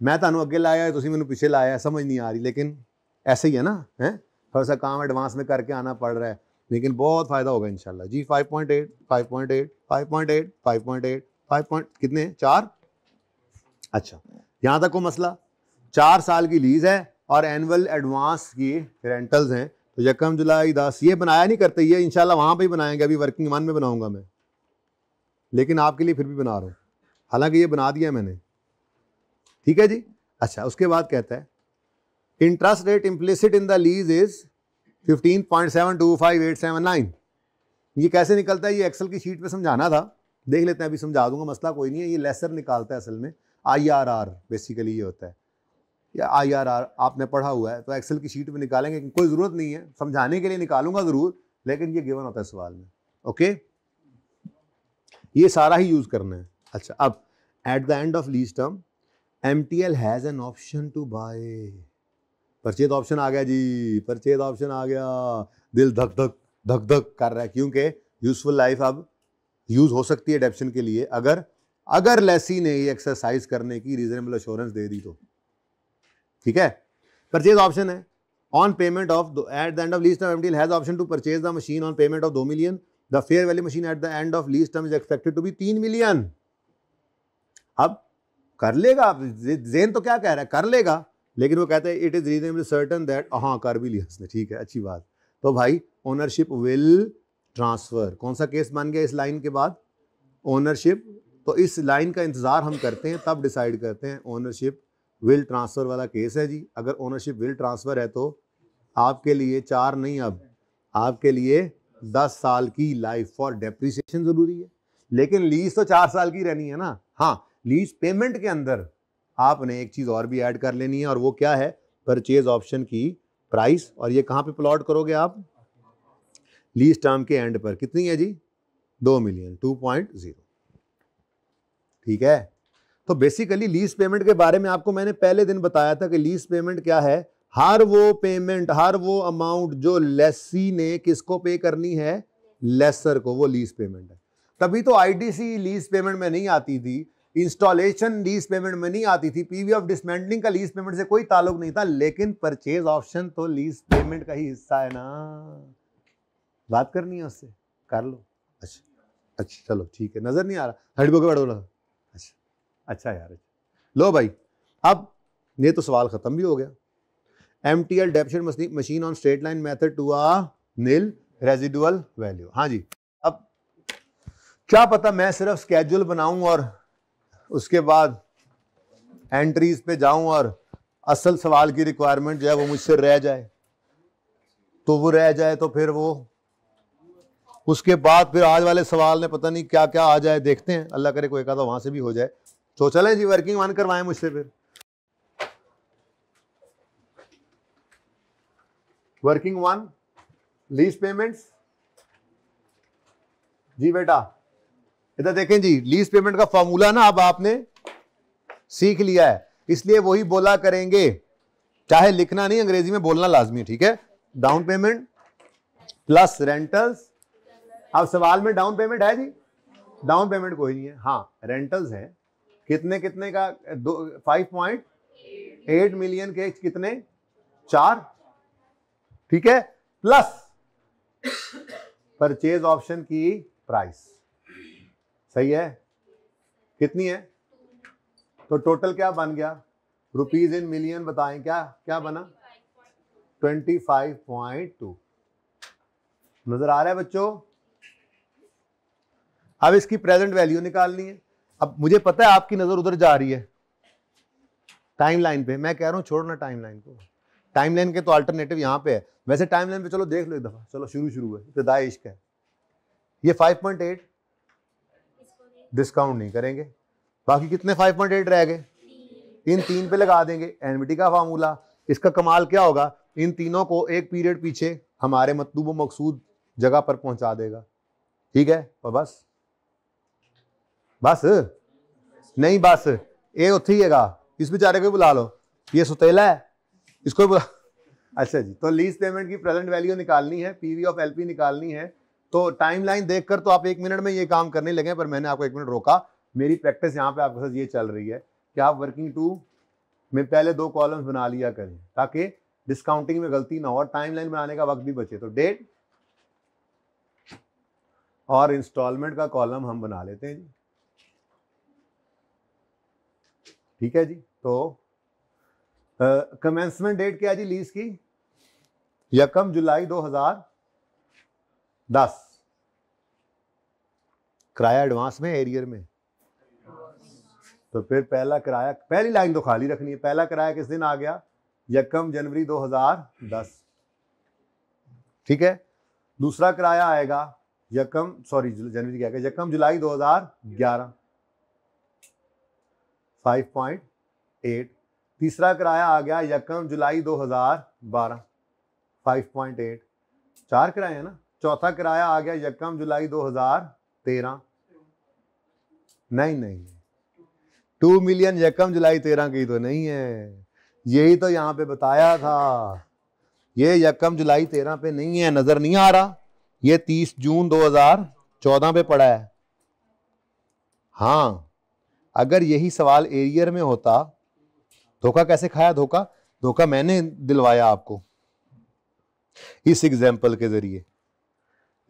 मैं तुहानू अगे लाया, तुसी मैनू पीछे लाया, समझ नहीं आ रही, लेकिन ऐसे ही है ना, है थोड़ा सा काम एडवांस में करके आना पड़ रहा है, लेकिन बहुत फ़ायदा होगा इंशाल्लाह जी। 5.8 5.8 5.8 5.8 5. कितने? 4। अच्छा, यहाँ तक को मसला। 4 साल की लीज है और एनुअल एडवांस की रेंटल्स हैं। तो यकम जुलाई 10, ये बनाया नहीं करते, ये इंशाल्लाह वहाँ पे ही बनाएंगे। अभी वर्किंग वन में बनाऊंगा मैं, लेकिन आपके लिए फिर भी बना रहा हूँ, हालांकि ये बना दिया मैंने, ठीक है जी। अच्छा, उसके बाद कहता है interest rate implicit in the lease is 15.725879। ये कैसे निकलता है? ये एक्सेल की शीट पे समझाना था, देख लेते हैं, अभी समझा दूंगा, मसला कोई नहीं है। ये लेसर निकालता है असल में, IRR बेसिकली ये होता है, या IRR आपने पढ़ा हुआ है, तो एक्सेल की शीट में निकालेंगे, कोई ज़रूरत नहीं है, समझाने के लिए निकालूंगा ज़रूर, लेकिन ये गिवन होता है सवाल में। ओके, ये सारा ही यूज़ करना है। अच्छा, अब at the end of lease term MTL has an option to buy. Purchase option आ गया जी, परचेज ऑप्शन आ गया। दिल धक धक धक धक कर रहा है, क्योंकि यूजफुल लाइफ अब यूज़ हो सकती है एडेप्शन के लिए, अगर लेसी ने ये एक्सरसाइज करने की रीजनेबल एश्योरेंस दे दी तो, ठीक है। परचेज ऑप्शन है on payment of, at the end of lease term MTL has option to purchase the machine on payment of 2 million. The fair value machine at the end of lease term is expected to be 3 million. अब कर लेगा, जेन तो क्या कह रहा है, कर लेगा, लेकिन वो कहते हैं it is reasonably certain that, हाँ कर भी लिया उसने, ठीक है अच्छी बात। तो भाई ओनरशिप विल ट्रांसफर, कौन सा केस बन गया इस लाइन के बाद, ओनरशिप। तो इस लाइन का इंतजार हम करते हैं, तब डिसाइड करते हैं, ओनरशिप विल ट्रांसफर वाला केस है जी। अगर ओनरशिप विल ट्रांसफर है तो आपके लिए 4 नहीं, अब आपके लिए 10 साल की लाइफ फॉर डेप्रिसिएशन जरूरी है, लेकिन लीज तो 4 साल की रहनी है ना। हाँ, लीज पेमेंट के अंदर आपने एक चीज और भी ऐड कर लेनी है, और वो क्या है, परचेज ऑप्शन की प्राइस। और ये कहां पे प्लॉट करोगे आप, लीज टर्म के एंड पर। कितनी है जी, 2 मिलियन, 2.0, ठीक है। तो बेसिकली लीज पेमेंट के बारे में आपको मैंने पहले दिन बताया था कि लीज पेमेंट क्या है, हर वो पेमेंट, हर वो अमाउंट जो लेसी ने किसको पे करनी है, लेसर को, वो लीज पेमेंट है। तभी तो आईडीसी लीज पेमेंट में नहीं आती थी, इंस्टॉलेशन लीज पेमेंट में नहीं आती थी, पीवी ऑफ डिसमेंटलिंग का लीज पेमेंट से कोई ताल्लुक नहीं था, लेकिन परचेज ऑप्शन तो लीज पेमेंट का ही हिस्सा है ना। बात करनी है उससे, कर लो। अच्छा चलो ठीक है, नजर नहीं आ रहा, हटबो के बढ़ो। अच्छा यार, लो भाई, अब ये तो सवाल खत्म भी हो गया। MTL depreciate machine on straight line method to a nil residual value. हाँ जी, अब क्या पता मैं सिर्फ स्केड्यूल बनाऊं और उसके बाद एंट्रीज पे जाऊं और असल सवाल की रिक्वायरमेंट जो है वो मुझसे रह जाए, तो वो रह जाए तो फिर वो उसके बाद फिर आज वाले सवाल में पता नहीं क्या क्या आ जाए, देखते हैं, अल्लाह करे कोई का तो वहां से भी हो जाए। तो चलें जी, वर्किंग वन करवाएं मुझसे फिर। Working one, lease payments. जी बेटा इधर देखें जी, लीज पेमेंट का फॉर्मूला ना अब आपने सीख लिया है, इसलिए वही बोला करेंगे, चाहे लिखना नहीं, अंग्रेजी में बोलना लाजमी है, ठीक है। Down payment plus rentals. अब सवाल में डाउन पेमेंट है जी, डाउन पेमेंट कोई नहीं है, हाँ रेंटल्स है। कितने कितने का, 5.8 मिलियन के कितने, 4, ठीक है, प्लस परचेज ऑप्शन की प्राइस, सही है, कितनी है, तो टोटल क्या बन गया, रुपीज इन मिलियन बताएं, क्या क्या बना, 25.2। नजर आ रहा है बच्चों। अब इसकी प्रेजेंट वैल्यू निकालनी है। अब मुझे पता है आपकी नजर उधर जा रही है टाइमलाइन पे, मैं कह रहा हूं छोड़ना टाइमलाइन को, टाइमलाइन के तो अल्टरनेटिव यहां पे है। वैसे टाइमलाइन पे चलो देख लो एक दफा, चलो शुरू है, इब्तिदाई इश्क है। ये 5.8 डिस्काउंट नहीं करेंगे, बाकी कितने 5.8 रह गए, इन 3 पे लगा देंगे, एनविटी का फार्मूला। इसका कमाल क्या होगा, इन तीनों को एक पीरियड पीछे हमारे मतलूब व मकसूद जगह पर पहुंचा देगा, ठीक है। और बस नहीं, बस ये उत्थे ही हैगा, इस बेचारे को बुला लो, ये सुतेला है, इसको बुला। अच्छा जी, तो लीज पेमेंट की प्रेजेंट वैल्यू निकालनी है, पीवी ऑफ एलपी निकालनी है। तो टाइमलाइन देखकर तो आप 1 मिनट में ये काम करने लगे, पर मैंने आपको 1 मिनट रोका। मेरी प्रैक्टिस यहाँ पे आपके साथ ये चल रही है कि आप वर्किंग 2 में पहले 2 कॉलम्स बना लिया करें, ताकि डिस्काउंटिंग में गलती ना हो और टाइमलाइन बनाने का वक्त भी बचे। तो डेट और इंस्टॉलमेंट का कॉलम हम बना लेते हैं जी, ठीक है जी। तो कमेंसमेंट डेट क्या है जी लीज की, 1 जुलाई 2010। किराया एडवांस में एरियर में, तो फिर पहला किराया, पहली लाइन तो खाली रखनी है, पहला किराया किस दिन आ गया, 1 जनवरी 2010, ठीक है। दूसरा किराया आएगा जनवरी क्या, 1 जुलाई 2011, 5.8। तीसरा किराया आ गया 1 जुलाई 2012, 5.8, 4 किराए हैं ना। चौथा किराया आ गया 1 जुलाई 2013, नहीं 2 मिलियन 1 जुलाई 13 की तो नहीं है, यही तो यहां पे बताया था, ये 1 जुलाई 13 पे नहीं है, नजर नहीं आ रहा, ये 30 जून 2014 पे पड़ा है। हाँ, अगर यही सवाल एरियर में होता, धोखा कैसे खाया, धोखा मैंने दिलवाया आपको इस एग्जाम्पल के जरिए।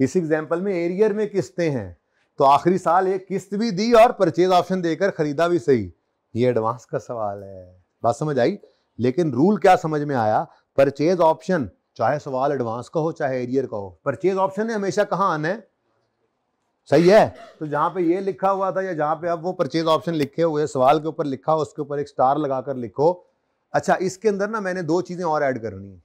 इस एग्जाम्पल में एरियर में किस्तें हैं, तो आखिरी साल एक किस्त भी दी और परचेज ऑप्शन देकर खरीदा भी सही, ये एडवांस का सवाल है, बात समझ आई। लेकिन रूल क्या समझ में आया, परचेज ऑप्शन चाहे सवाल एडवांस का हो चाहे एरियर का हो, परचेज ऑप्शन ने हमेशा कहाँ आना है, सही है। तो जहां पे ये लिखा हुआ था या जहां पे अब वो परचेज ऑप्शन लिखे हुए सवाल के ऊपर लिखा हो उसके ऊपर एक स्टार लगाकर लिखो। अच्छा, इसके अंदर ना मैंने दो चीजें और ऐड करनी है,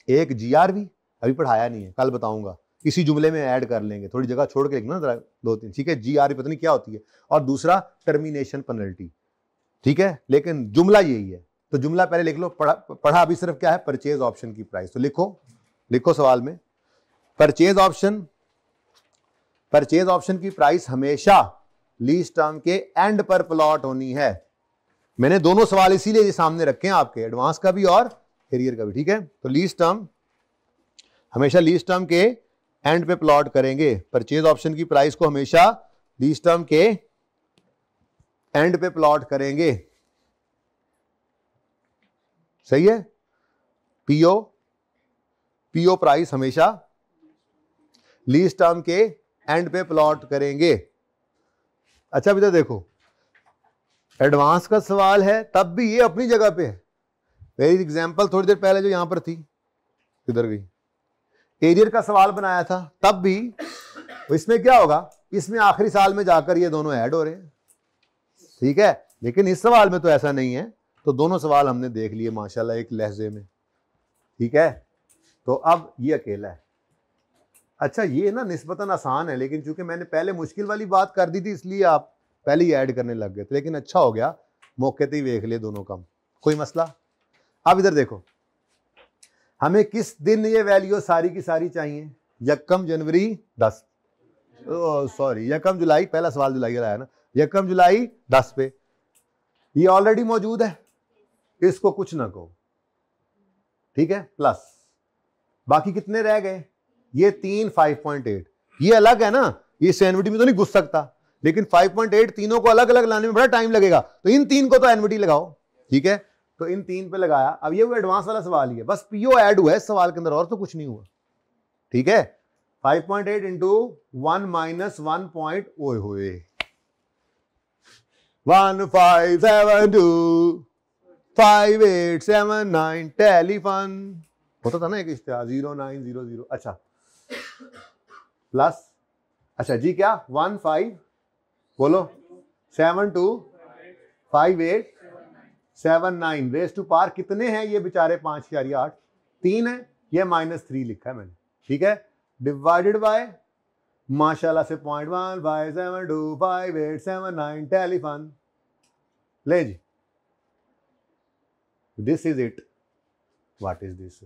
एक जीआरवी अभी पढ़ाया नहीं है, कल बताऊंगा, इसी जुमले में ऐड कर लेंगे, थोड़ी जगह छोड़ के लिखना जरा दो तीन, ठीक है। जीआरवी पता नहीं क्या होती है, और दूसरा टर्मिनेशन पेनल्टी, ठीक है, लेकिन जुमला यही है। तो जुमला पहले लिख लो, पढ़ा अभी सिर्फ क्या है, परचेज ऑप्शन की प्राइस। तो लिखो सवाल में, परचेज ऑप्शन की प्राइस हमेशा लीज टर्म के एंड पर प्लॉट होनी है। मैंने दोनों सवाल इसीलिए सामने रखे हैं आपके, एडवांस का भी और एरियर का भी, ठीक है। तो लीज टर्म हमेशा लीज टर्म के एंड पे प्लॉट करेंगे, परचेज ऑप्शन की प्राइस को हमेशा लीज टर्म के एंड पे प्लॉट करेंगे, सही है। पीओ प्राइस हमेशा लीज टर्म के एंड पे प्लॉट करेंगे। अच्छा बेटा देखो, एडवांस का सवाल है तब भी ये अपनी जगह पे है। मेरी एग्जांपल थोड़ी देर पहले जो यहां पर थी किधर गई, एरियर का सवाल बनाया था तब भी, इसमें क्या होगा, इसमें आखिरी साल में जाकर ये दोनों ऐड हो रहे हैं, ठीक है। लेकिन इस सवाल में तो ऐसा नहीं है, तो दोनों सवाल हमने देख लिए माशाल्लाह एक लहजे में, ठीक है। तो अब ये अकेला है। अच्छा, ये ना निस्बतन आसान है, लेकिन चूंकि मैंने पहले मुश्किल वाली बात कर दी थी इसलिए आप पहले ही ऐड करने लग गए थे, लेकिन अच्छा हो गया, मौके पे ही देख ले दोनों कम, कोई मसला। अब इधर देखो, हमें किस दिन ये वैल्यू सारी की सारी चाहिए, यकम जनवरी 10, सॉरी यकम जुलाई, पहला सवाल जुलाई का आया ना, यकम जुलाई 10 पे ये ऑलरेडी मौजूद है, इसको कुछ ना कहो, ठीक है, प्लस बाकी कितने रह गए, ये 3 5.8, ये अलग है ना, ये एनवीटी में तो नहीं घुस सकता, लेकिन 5.8 तीनों को अलग अलग लाने में बड़ा टाइम लगेगा, तो इन तीन को तो एनवीटी लगाओ, ठीक है। तो इन तीन पे लगाया। अब ये वो एडवांस वाला सवाल ही है, बस पीओ ऐड हुआ है इस सवाल के अंदर, और तो कुछ नहीं हुआ, ठीक है। 5.8 इंटू 1 माइनस 1 पॉइंट, ओए होए 1572 5879 टेलीफोन होता था ना एक इश्तेहार 0900, अच्छा प्लस, अच्छा जी क्या 15 बोलो 725879 रेस टू पार कितने हैं ये बेचारे, 5 4 8 3 है, ये -3 लिखा है मैंने, ठीक है, डिवाइडेड बाय माशाल्लाह से 0.15725879 टेलीफोन, ले जी, this is it. What is this,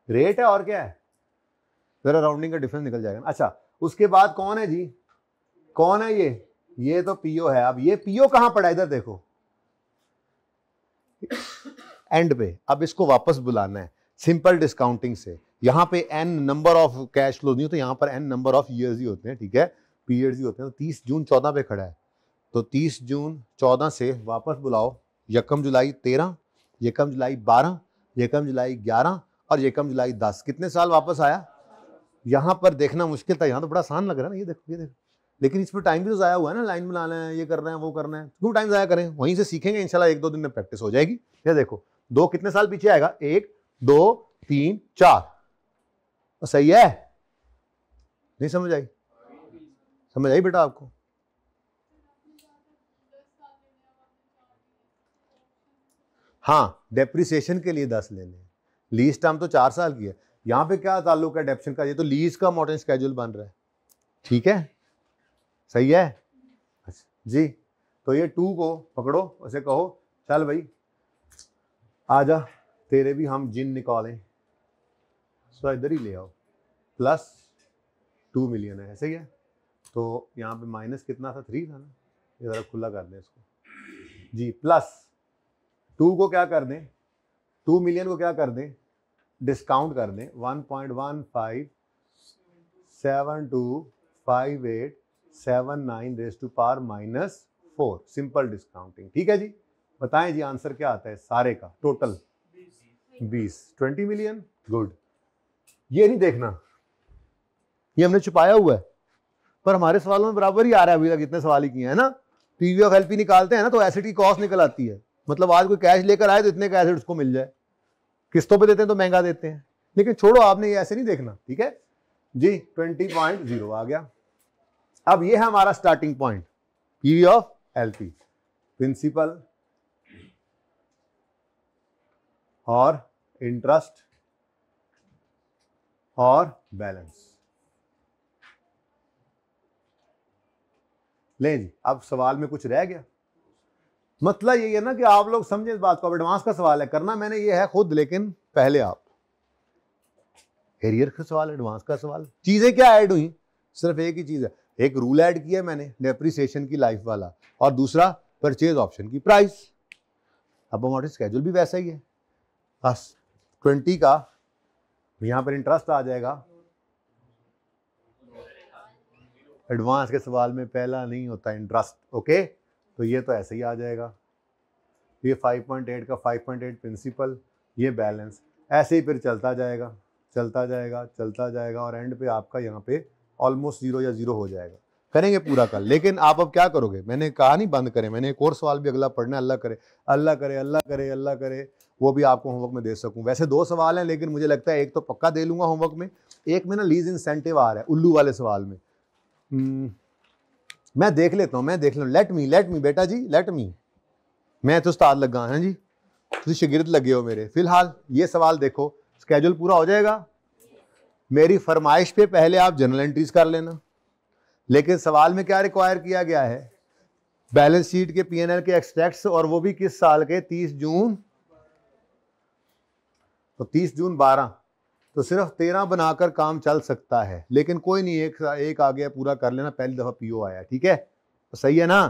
rate है और क्या है, जरा राउंडिंग का डिफरेंस निकल जाएगा। अच्छा, उसके बाद कौन है जी, कौन है ये तो पीओ है। अब ये पीओ कहां पड़ा, इधर देखो एंड पे। अब इसको वापस बुलाना है सिंपल डिस्काउंटिंग से, यहां पे n number of cash flow नहीं होते, यहां पर n number of years he होते हैं, ठीक है, पीरियड्स ही होते हैं। तो 30 जून 14 पे खड़ा है, तो 30 जून 14 से वापस बुलाओ यकम जुलाई 13, यकम जुलाई 12, यकम जुलाई 11 और यकम जुलाई 10, कितने साल वापस आया। यहां पर देखना मुश्किल था, यहां तो बड़ा आसान लग रहा है ना, ये देखो, लेकिन इसमें टाइम भी तो ज़ाया हुआ है ना, लाइन बनाना है, ये करना है, वो करना है, क्यों टाइम ज़ाया करें, वहीं से सीखेंगे इंशाल्लाह, 1-2 दिन में प्रैक्टिस हो जाएगी। ये देखो 2 कितने साल पीछे आएगा, 1 2 3 4, तो सही है, नहीं समझ आई, समझ आई बेटा आपको। हाँ, डेप्रिसिएशन के लिए 10 लेने, लीज टर्म तो 4 साल की है, यहां पे क्या ताल्लुक है डेप्शन का, ये तो लीज का अमॉर्टाइजिंग स्केड्यूल बन रहा है, ठीक है, सही है। अच्छा जी, तो ये 2 को पकड़ो, उसे कहो चल भाई आजा, तेरे भी हम जिन निकालें, सो इधर ही ले आओ, प्लस 2 मिलियन है, ऐसे ही है। तो यहाँ पे माइनस कितना था, 3 था ना, ये जरा खुला कर दें इसको जी, प्लस 2 को क्या कर दें, 2 मिलियन को क्या कर दें, डिस्काउंट कर दें 1.15725879 raise to power -4, simple discounting, ठीक है जी। बताएं जी आंसर क्या आता है सारे का, टोटल 20 मिलियन, गुड। ये नहीं देखना, ये हमने छुपाया हुआ है, पर हमारे सवालों में बराबर ही आ रहा है, अभी तक इतने सवाल ही किए हैं ना, पीवी ऑफ एलपी निकालते हैं ना तो एसिड की कॉस्ट निकल आती है, मतलब आज कोई कैश लेकर आए तो इतने का एसिड उसको मिल जाए, किस्तों पे देते हैं तो महंगा देते हैं, लेकिन छोड़ो आपने ये ऐसे नहीं देखना, ठीक है जी। 20.0 आ गया। अब ये है हमारा starting point, PV of LP, principal और इंटरेस्ट और बैलेंस। ले जी, अब सवाल में कुछ रह गया? मतलब यही है ना कि आप लोग समझे इस बात को। अब एडवांस का सवाल है, करना मैंने ये है खुद, लेकिन पहले आप एरियर का सवाल, एडवांस का सवाल, चीजें क्या ऐड हुई? सिर्फ एक ही चीज है, एक रूल ऐड किया मैंने डेप्रिसिएशन की लाइफ वाला, और दूसरा परचेज ऑप्शन की प्राइस। अब हमारा स्केड्यूल भी वैसा ही है, बस 20 का यहां पर इंटरेस्ट आ जाएगा। एडवांस के सवाल में पहला नहीं होता इंटरेस्ट, ओके, तो ये तो ऐसे ही आ जाएगा। ये 5.8 का 5.8 प्रिंसिपल, ये बैलेंस, ऐसे ही फिर चलता जाएगा चलता जाएगा चलता जाएगा, और एंड पे आपका यहाँ पे ऑलमोस्ट 0 या 0 हो जाएगा। करेंगे पूरा कल, लेकिन आप अब क्या करोगे? मैंने कहा नहीं बंद करें, मैंने एक और सवाल भी अगला पढ़ना है, अल्लाह करे अल्लाह करे अल्लाह करे अल्लाह करे वो भी आपको होमवर्क में दे सकूं। वैसे 2 सवाल हैं, लेकिन मुझे लगता है एक तो पक्का दे लूंगा होमवर्क में, एक में ना लीज इंसेंटिव आ रहा है उल्लू वाले सवाल में। मैं देख लेता हूँ, लेट मी बेटा जी, लेट मी, मैं तो उस्ताद लगा है जी, तुम शागिर्द लगे हो मेरे। फिलहाल ये सवाल देखो, स्केड्यूल पूरा हो जाएगा, मेरी फरमाइश पे पहले आप जनरल एंट्रीज कर लेना, लेकिन सवाल में क्या रिक्वायर किया गया है? बैलेंस शीट के पीएनएल के एक्सट्रैक्ट्स, और वो भी किस साल के? 30 जून, तो 30 जून 12, तो सिर्फ 13 बनाकर काम चल सकता है, लेकिन कोई नहीं, एक आ गया, पूरा कर लेना, पहली दफा पीओ आया, ठीक है, तो सही है ना।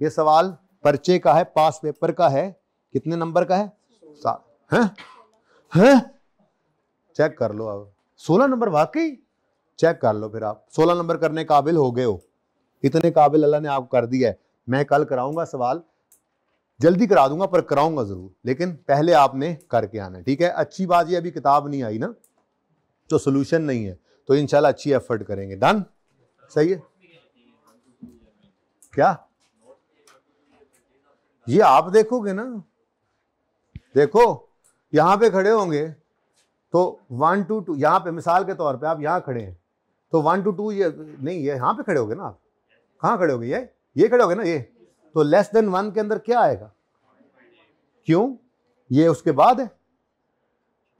ये सवाल पर्चे का है, पास पेपर का है, कितने नंबर का है? 7 हैं? चेक कर लो, अब 16 नंबर वाकई चेक कर लो, फिर आप 16 नंबर करने काबिल हो गए हो, इतने काबिल अल्लाह ने आपको कर दिया है। मैं कल कराऊंगा सवाल, जल्दी करा दूंगा, पर कराऊंगा जरूर, लेकिन पहले आपने करके आना है, ठीक है। अच्छी बात ये अभी किताब नहीं आई ना, तो सोल्यूशन नहीं है, तो इंशाल्लाह अच्छी एफर्ट करेंगे। डन, सही है क्या? ये आप देखोगे ना, देखो यहां पे खड़े होंगे तो 1 to 2, यहां पे मिसाल के तौर पे आप यहां खड़े हैं तो 1 to 2, ये नहीं, ये यहां पे खड़े होगे ना, आप कहां खड़े होगे? ये खड़े होगे ना, ये तो लेस देन 1 के अंदर क्या आएगा? क्यों? ये उसके बाद है।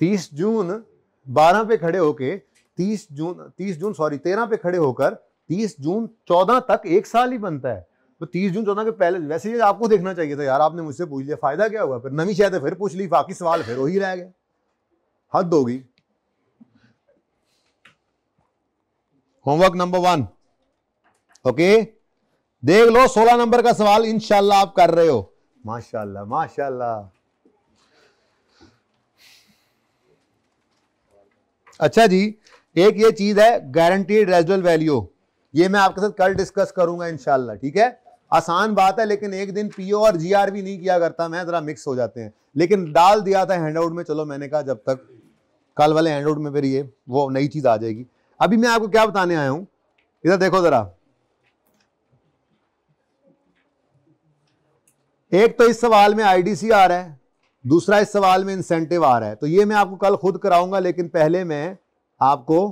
30 जून 12 पे खड़े होके 13 पे खड़े होकर 30 जून 14 तक एक साल ही बनता है, तो 30 जून 14 के पहले, वैसे ये आपको देखना चाहिए था यार, आपने मुझसे पूछ लिया, फायदा क्या हुआ? फिर नवी शायद फिर पूछ ली, बाकी सवाल फिर वही रह गए, हद होगी। होमवर्क नंबर 1, ओके, देख लो 16 नंबर का सवाल इंशाल्लाह आप कर रहे हो, माशाल्लाह माशाल्लाह। अच्छा जी, एक ये चीज है गारंटीड रेजिडुअल वैल्यू, ये मैं आपके साथ कल डिस्कस करूंगा इंशाल्लाह, ठीक है। आसान बात है, लेकिन एक दिन पीओ और जीआरबी नहीं किया करता मैं, जरा मिक्स हो जाते हैं, लेकिन डाल दिया था हैंडआउट में। चलो मैंने कहा जब तक कल वाले हैंडआउट में फिर ये वो नई चीज आ जाएगी। अभी मैं आपको क्या बताने आया हूं, इधर देखो जरा, एक तो इस सवाल में आईडीसी आ रहा है, दूसरा इस सवाल में इंसेंटिव आ रहा है, तो ये मैं आपको कल खुद कराऊंगा, लेकिन पहले मैं आपको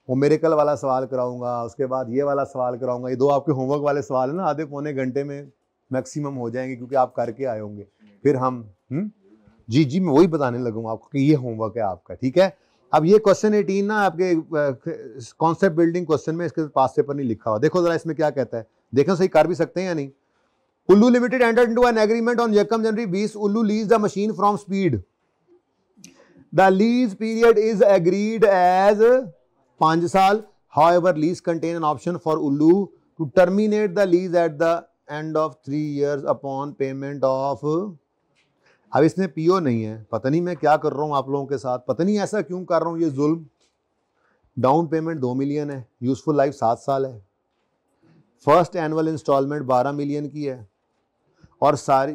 वो मेरेकल वाला सवाल कराऊंगा, उसके बाद ये वाला सवाल कराऊंगा। ये 2 आपके होमवर्क वाले सवाल है ना, आधे पौने घंटे में मैक्सिमम हो जाएंगे, क्योंकि आप करके आए होंगे। फिर हम जी मैं वही बताने लगूंगा आपको कि ये होमवर्क है आपका, ठीक है। अब ये क्वेश्चन 18 ना आपके कॉन्सेप्ट बिल्डिंग क्वेश्चन में, इसके पास पेपर नहीं लिखा हुआ, देखो जरा इसमें क्या कहता है, देखो सही कर भी सकते हैं या नहीं। Ullu Limited entered into an agreement on Yakam January 20. Ullu leased the machine from Speed. The lease period is agreed as 5 साल. However, lease contain an option for Ullu to terminate the lease at the end of 3 years upon payment of. अब इसमें PO नहीं है, पता नहीं मैं क्या कर रहा हूँ आप लोगों के साथ, पता नहीं ऐसा क्यों कर रहा हूँ, ये जुल्म। डाउन पेमेंट 2 मिलियन है, यूजफुल लाइफ 7 साल है, फर्स्ट एनुअल इंस्टॉलमेंट 12 मिलियन की है, और सारी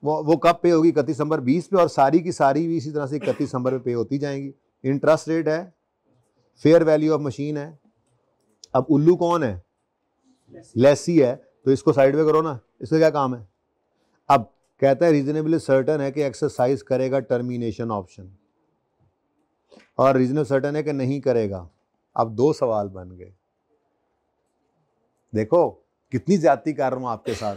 वो कब पे होगी? 31 दिसंबर 20 पे, और सारी की सारी भी इसी तरह से 31 दिसंबर पे पे होती जाएंगी। इंटरेस्ट रेट है, फेयर वैल्यू ऑफ मशीन है। अब उल्लू कौन है? लेसी है, तो इसको साइड में करो ना, इसका क्या काम है। अब कहता है रीजनेबली सर्टन है कि एक्सरसाइज करेगा टर्मिनेशन ऑप्शन, और रीजनेबल सर्टन है कि नहीं करेगा। अब दो सवाल बन गए। देखो कितनी ज्यादती कर रहा हूं आपके साथ,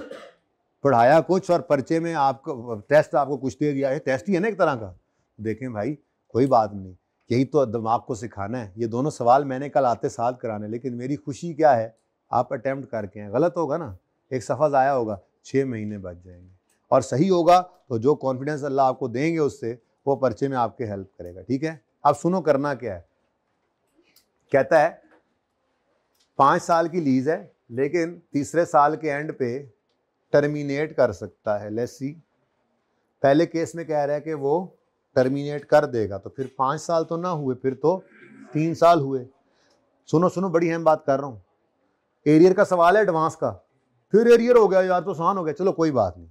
पढ़ाया कुछ और पर्चे में आपको टेस्ट आपको कुछ दे दिया है, टेस्ट ही है ना एक तरह का। देखें भाई कोई बात नहीं, यही तो दिमाग को सिखाना है। ये दोनों सवाल मैंने कल आते साथ कराने, लेकिन मेरी खुशी क्या है, आप अटेम्प्ट करके हैं। गलत होगा ना, एक सफ़ा ज़ाया होगा, 6 महीने बच जाएंगे, और सही होगा तो जो कॉन्फिडेंस अल्लाह आपको देंगे उससे वो पर्चे में आपके हेल्प करेगा। ठीक है, अब सुनो करना क्या है। कहता है 5 साल की लीज है, लेकिन तीसरे साल के एंड पे टर्मिनेट कर सकता है। लेट्स सी, पहले केस में कह रहा है कि वो टर्मिनेट कर देगा, तो फिर 5 साल तो ना हुए, फिर तो 3 साल हुए। सुनो सुनो, बड़ी अहम बात कर रहा हूँ। एरियर का सवाल है, एडवांस का। फिर एरियर हो गया यार, तो आसान हो गया। चलो कोई बात नहीं।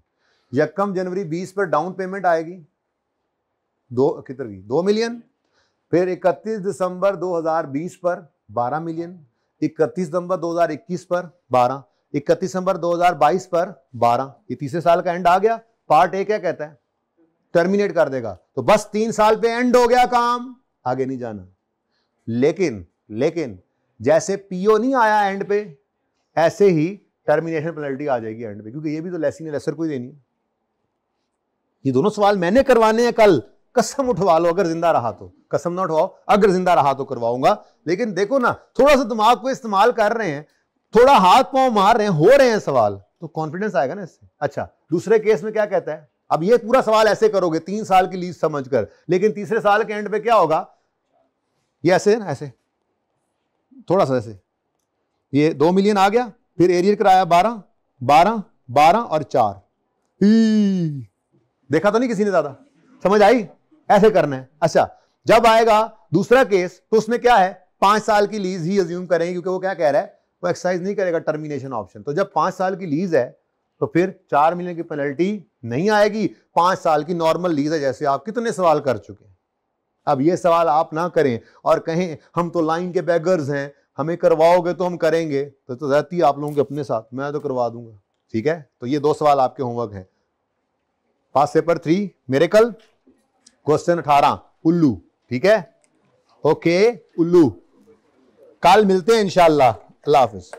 1 जनवरी 20 पर डाउन पेमेंट आएगी, कितने की 2 मिलियन। फिर 31 दिसंबर 2020 पर 12 मिलियन, 31 दिसंबर 2021 पर 12, 31 दिसंबर 2022 पर 12। ये तीसरे साल का एंड आ गया। पार्ट ए क्या कहता है, टर्मिनेट कर देगा। तो बस 3 साल पे एंड हो गया काम, आगे नहीं जाना। लेकिन जैसे पीओ नहीं आया एंड पे, ऐसे ही टर्मिनेशन पेनल्टी आ जाएगी एंड पे, क्योंकि ये भी तो लेसी ने लेसर को ही देनी है। ये दोनों सवाल मैंने करवाने हैं कल। कसम उठवा लो अगर जिंदा रहा तो, कसम ना उठवाओ, अगर जिंदा रहा तो करवाऊंगा। लेकिन देखो ना, थोड़ा सा दिमाग को इस्तेमाल कर रहे हैं, थोड़ा हाथ पांव मार रहे हैं, हो रहे हैं सवाल, तो कॉन्फिडेंस आएगा ना इससे। अच्छा, दूसरे केस में क्या कहता है। अब ये पूरा सवाल ऐसे करोगे 3 साल की लीज समझकर, लेकिन तीसरे साल के एंड पे क्या होगा, ये ऐसे है ना, ऐसे थोड़ा सा ऐसे, ये 2 मिलियन आ गया, फिर एरियर कराया 12 12 12 और 4। देखा तो नहीं किसी ने, ज्यादा समझ आई। ऐसे करना है। अच्छा, जब आएगा दूसरा केस तो उसमें क्या है, 5 साल की लीज ही अज्यूम करेंगे, क्योंकि वो क्या कह रहा है, वो एक्सरसाइज नहीं करेगा टर्मिनेशन ऑप्शन। तो जब 5 साल की लीज है तो फिर 4 मिलियन की पेनल्टी नहीं आएगी। 5 साल की नॉर्मल लीज है, जैसे आप कितने सवाल कर चुके हैं। अब ये सवाल आप ना करें और कहें हम तो लाइन के बेगर्स हैं, हमें करवाओगे तो हम करेंगे, तो रहती आप लोगों के अपने साथ, मैं तो करवा दूंगा। ठीक है, तो ये 2 सवाल आपके होमवर्क हैं। पास पेपर 3 मिरेकल, क्वेश्चन 18 उल्लू। ठीक है, ओके उल्लू। कल मिलते हैं इंशाल्लाह। अल्लाह हाफिज।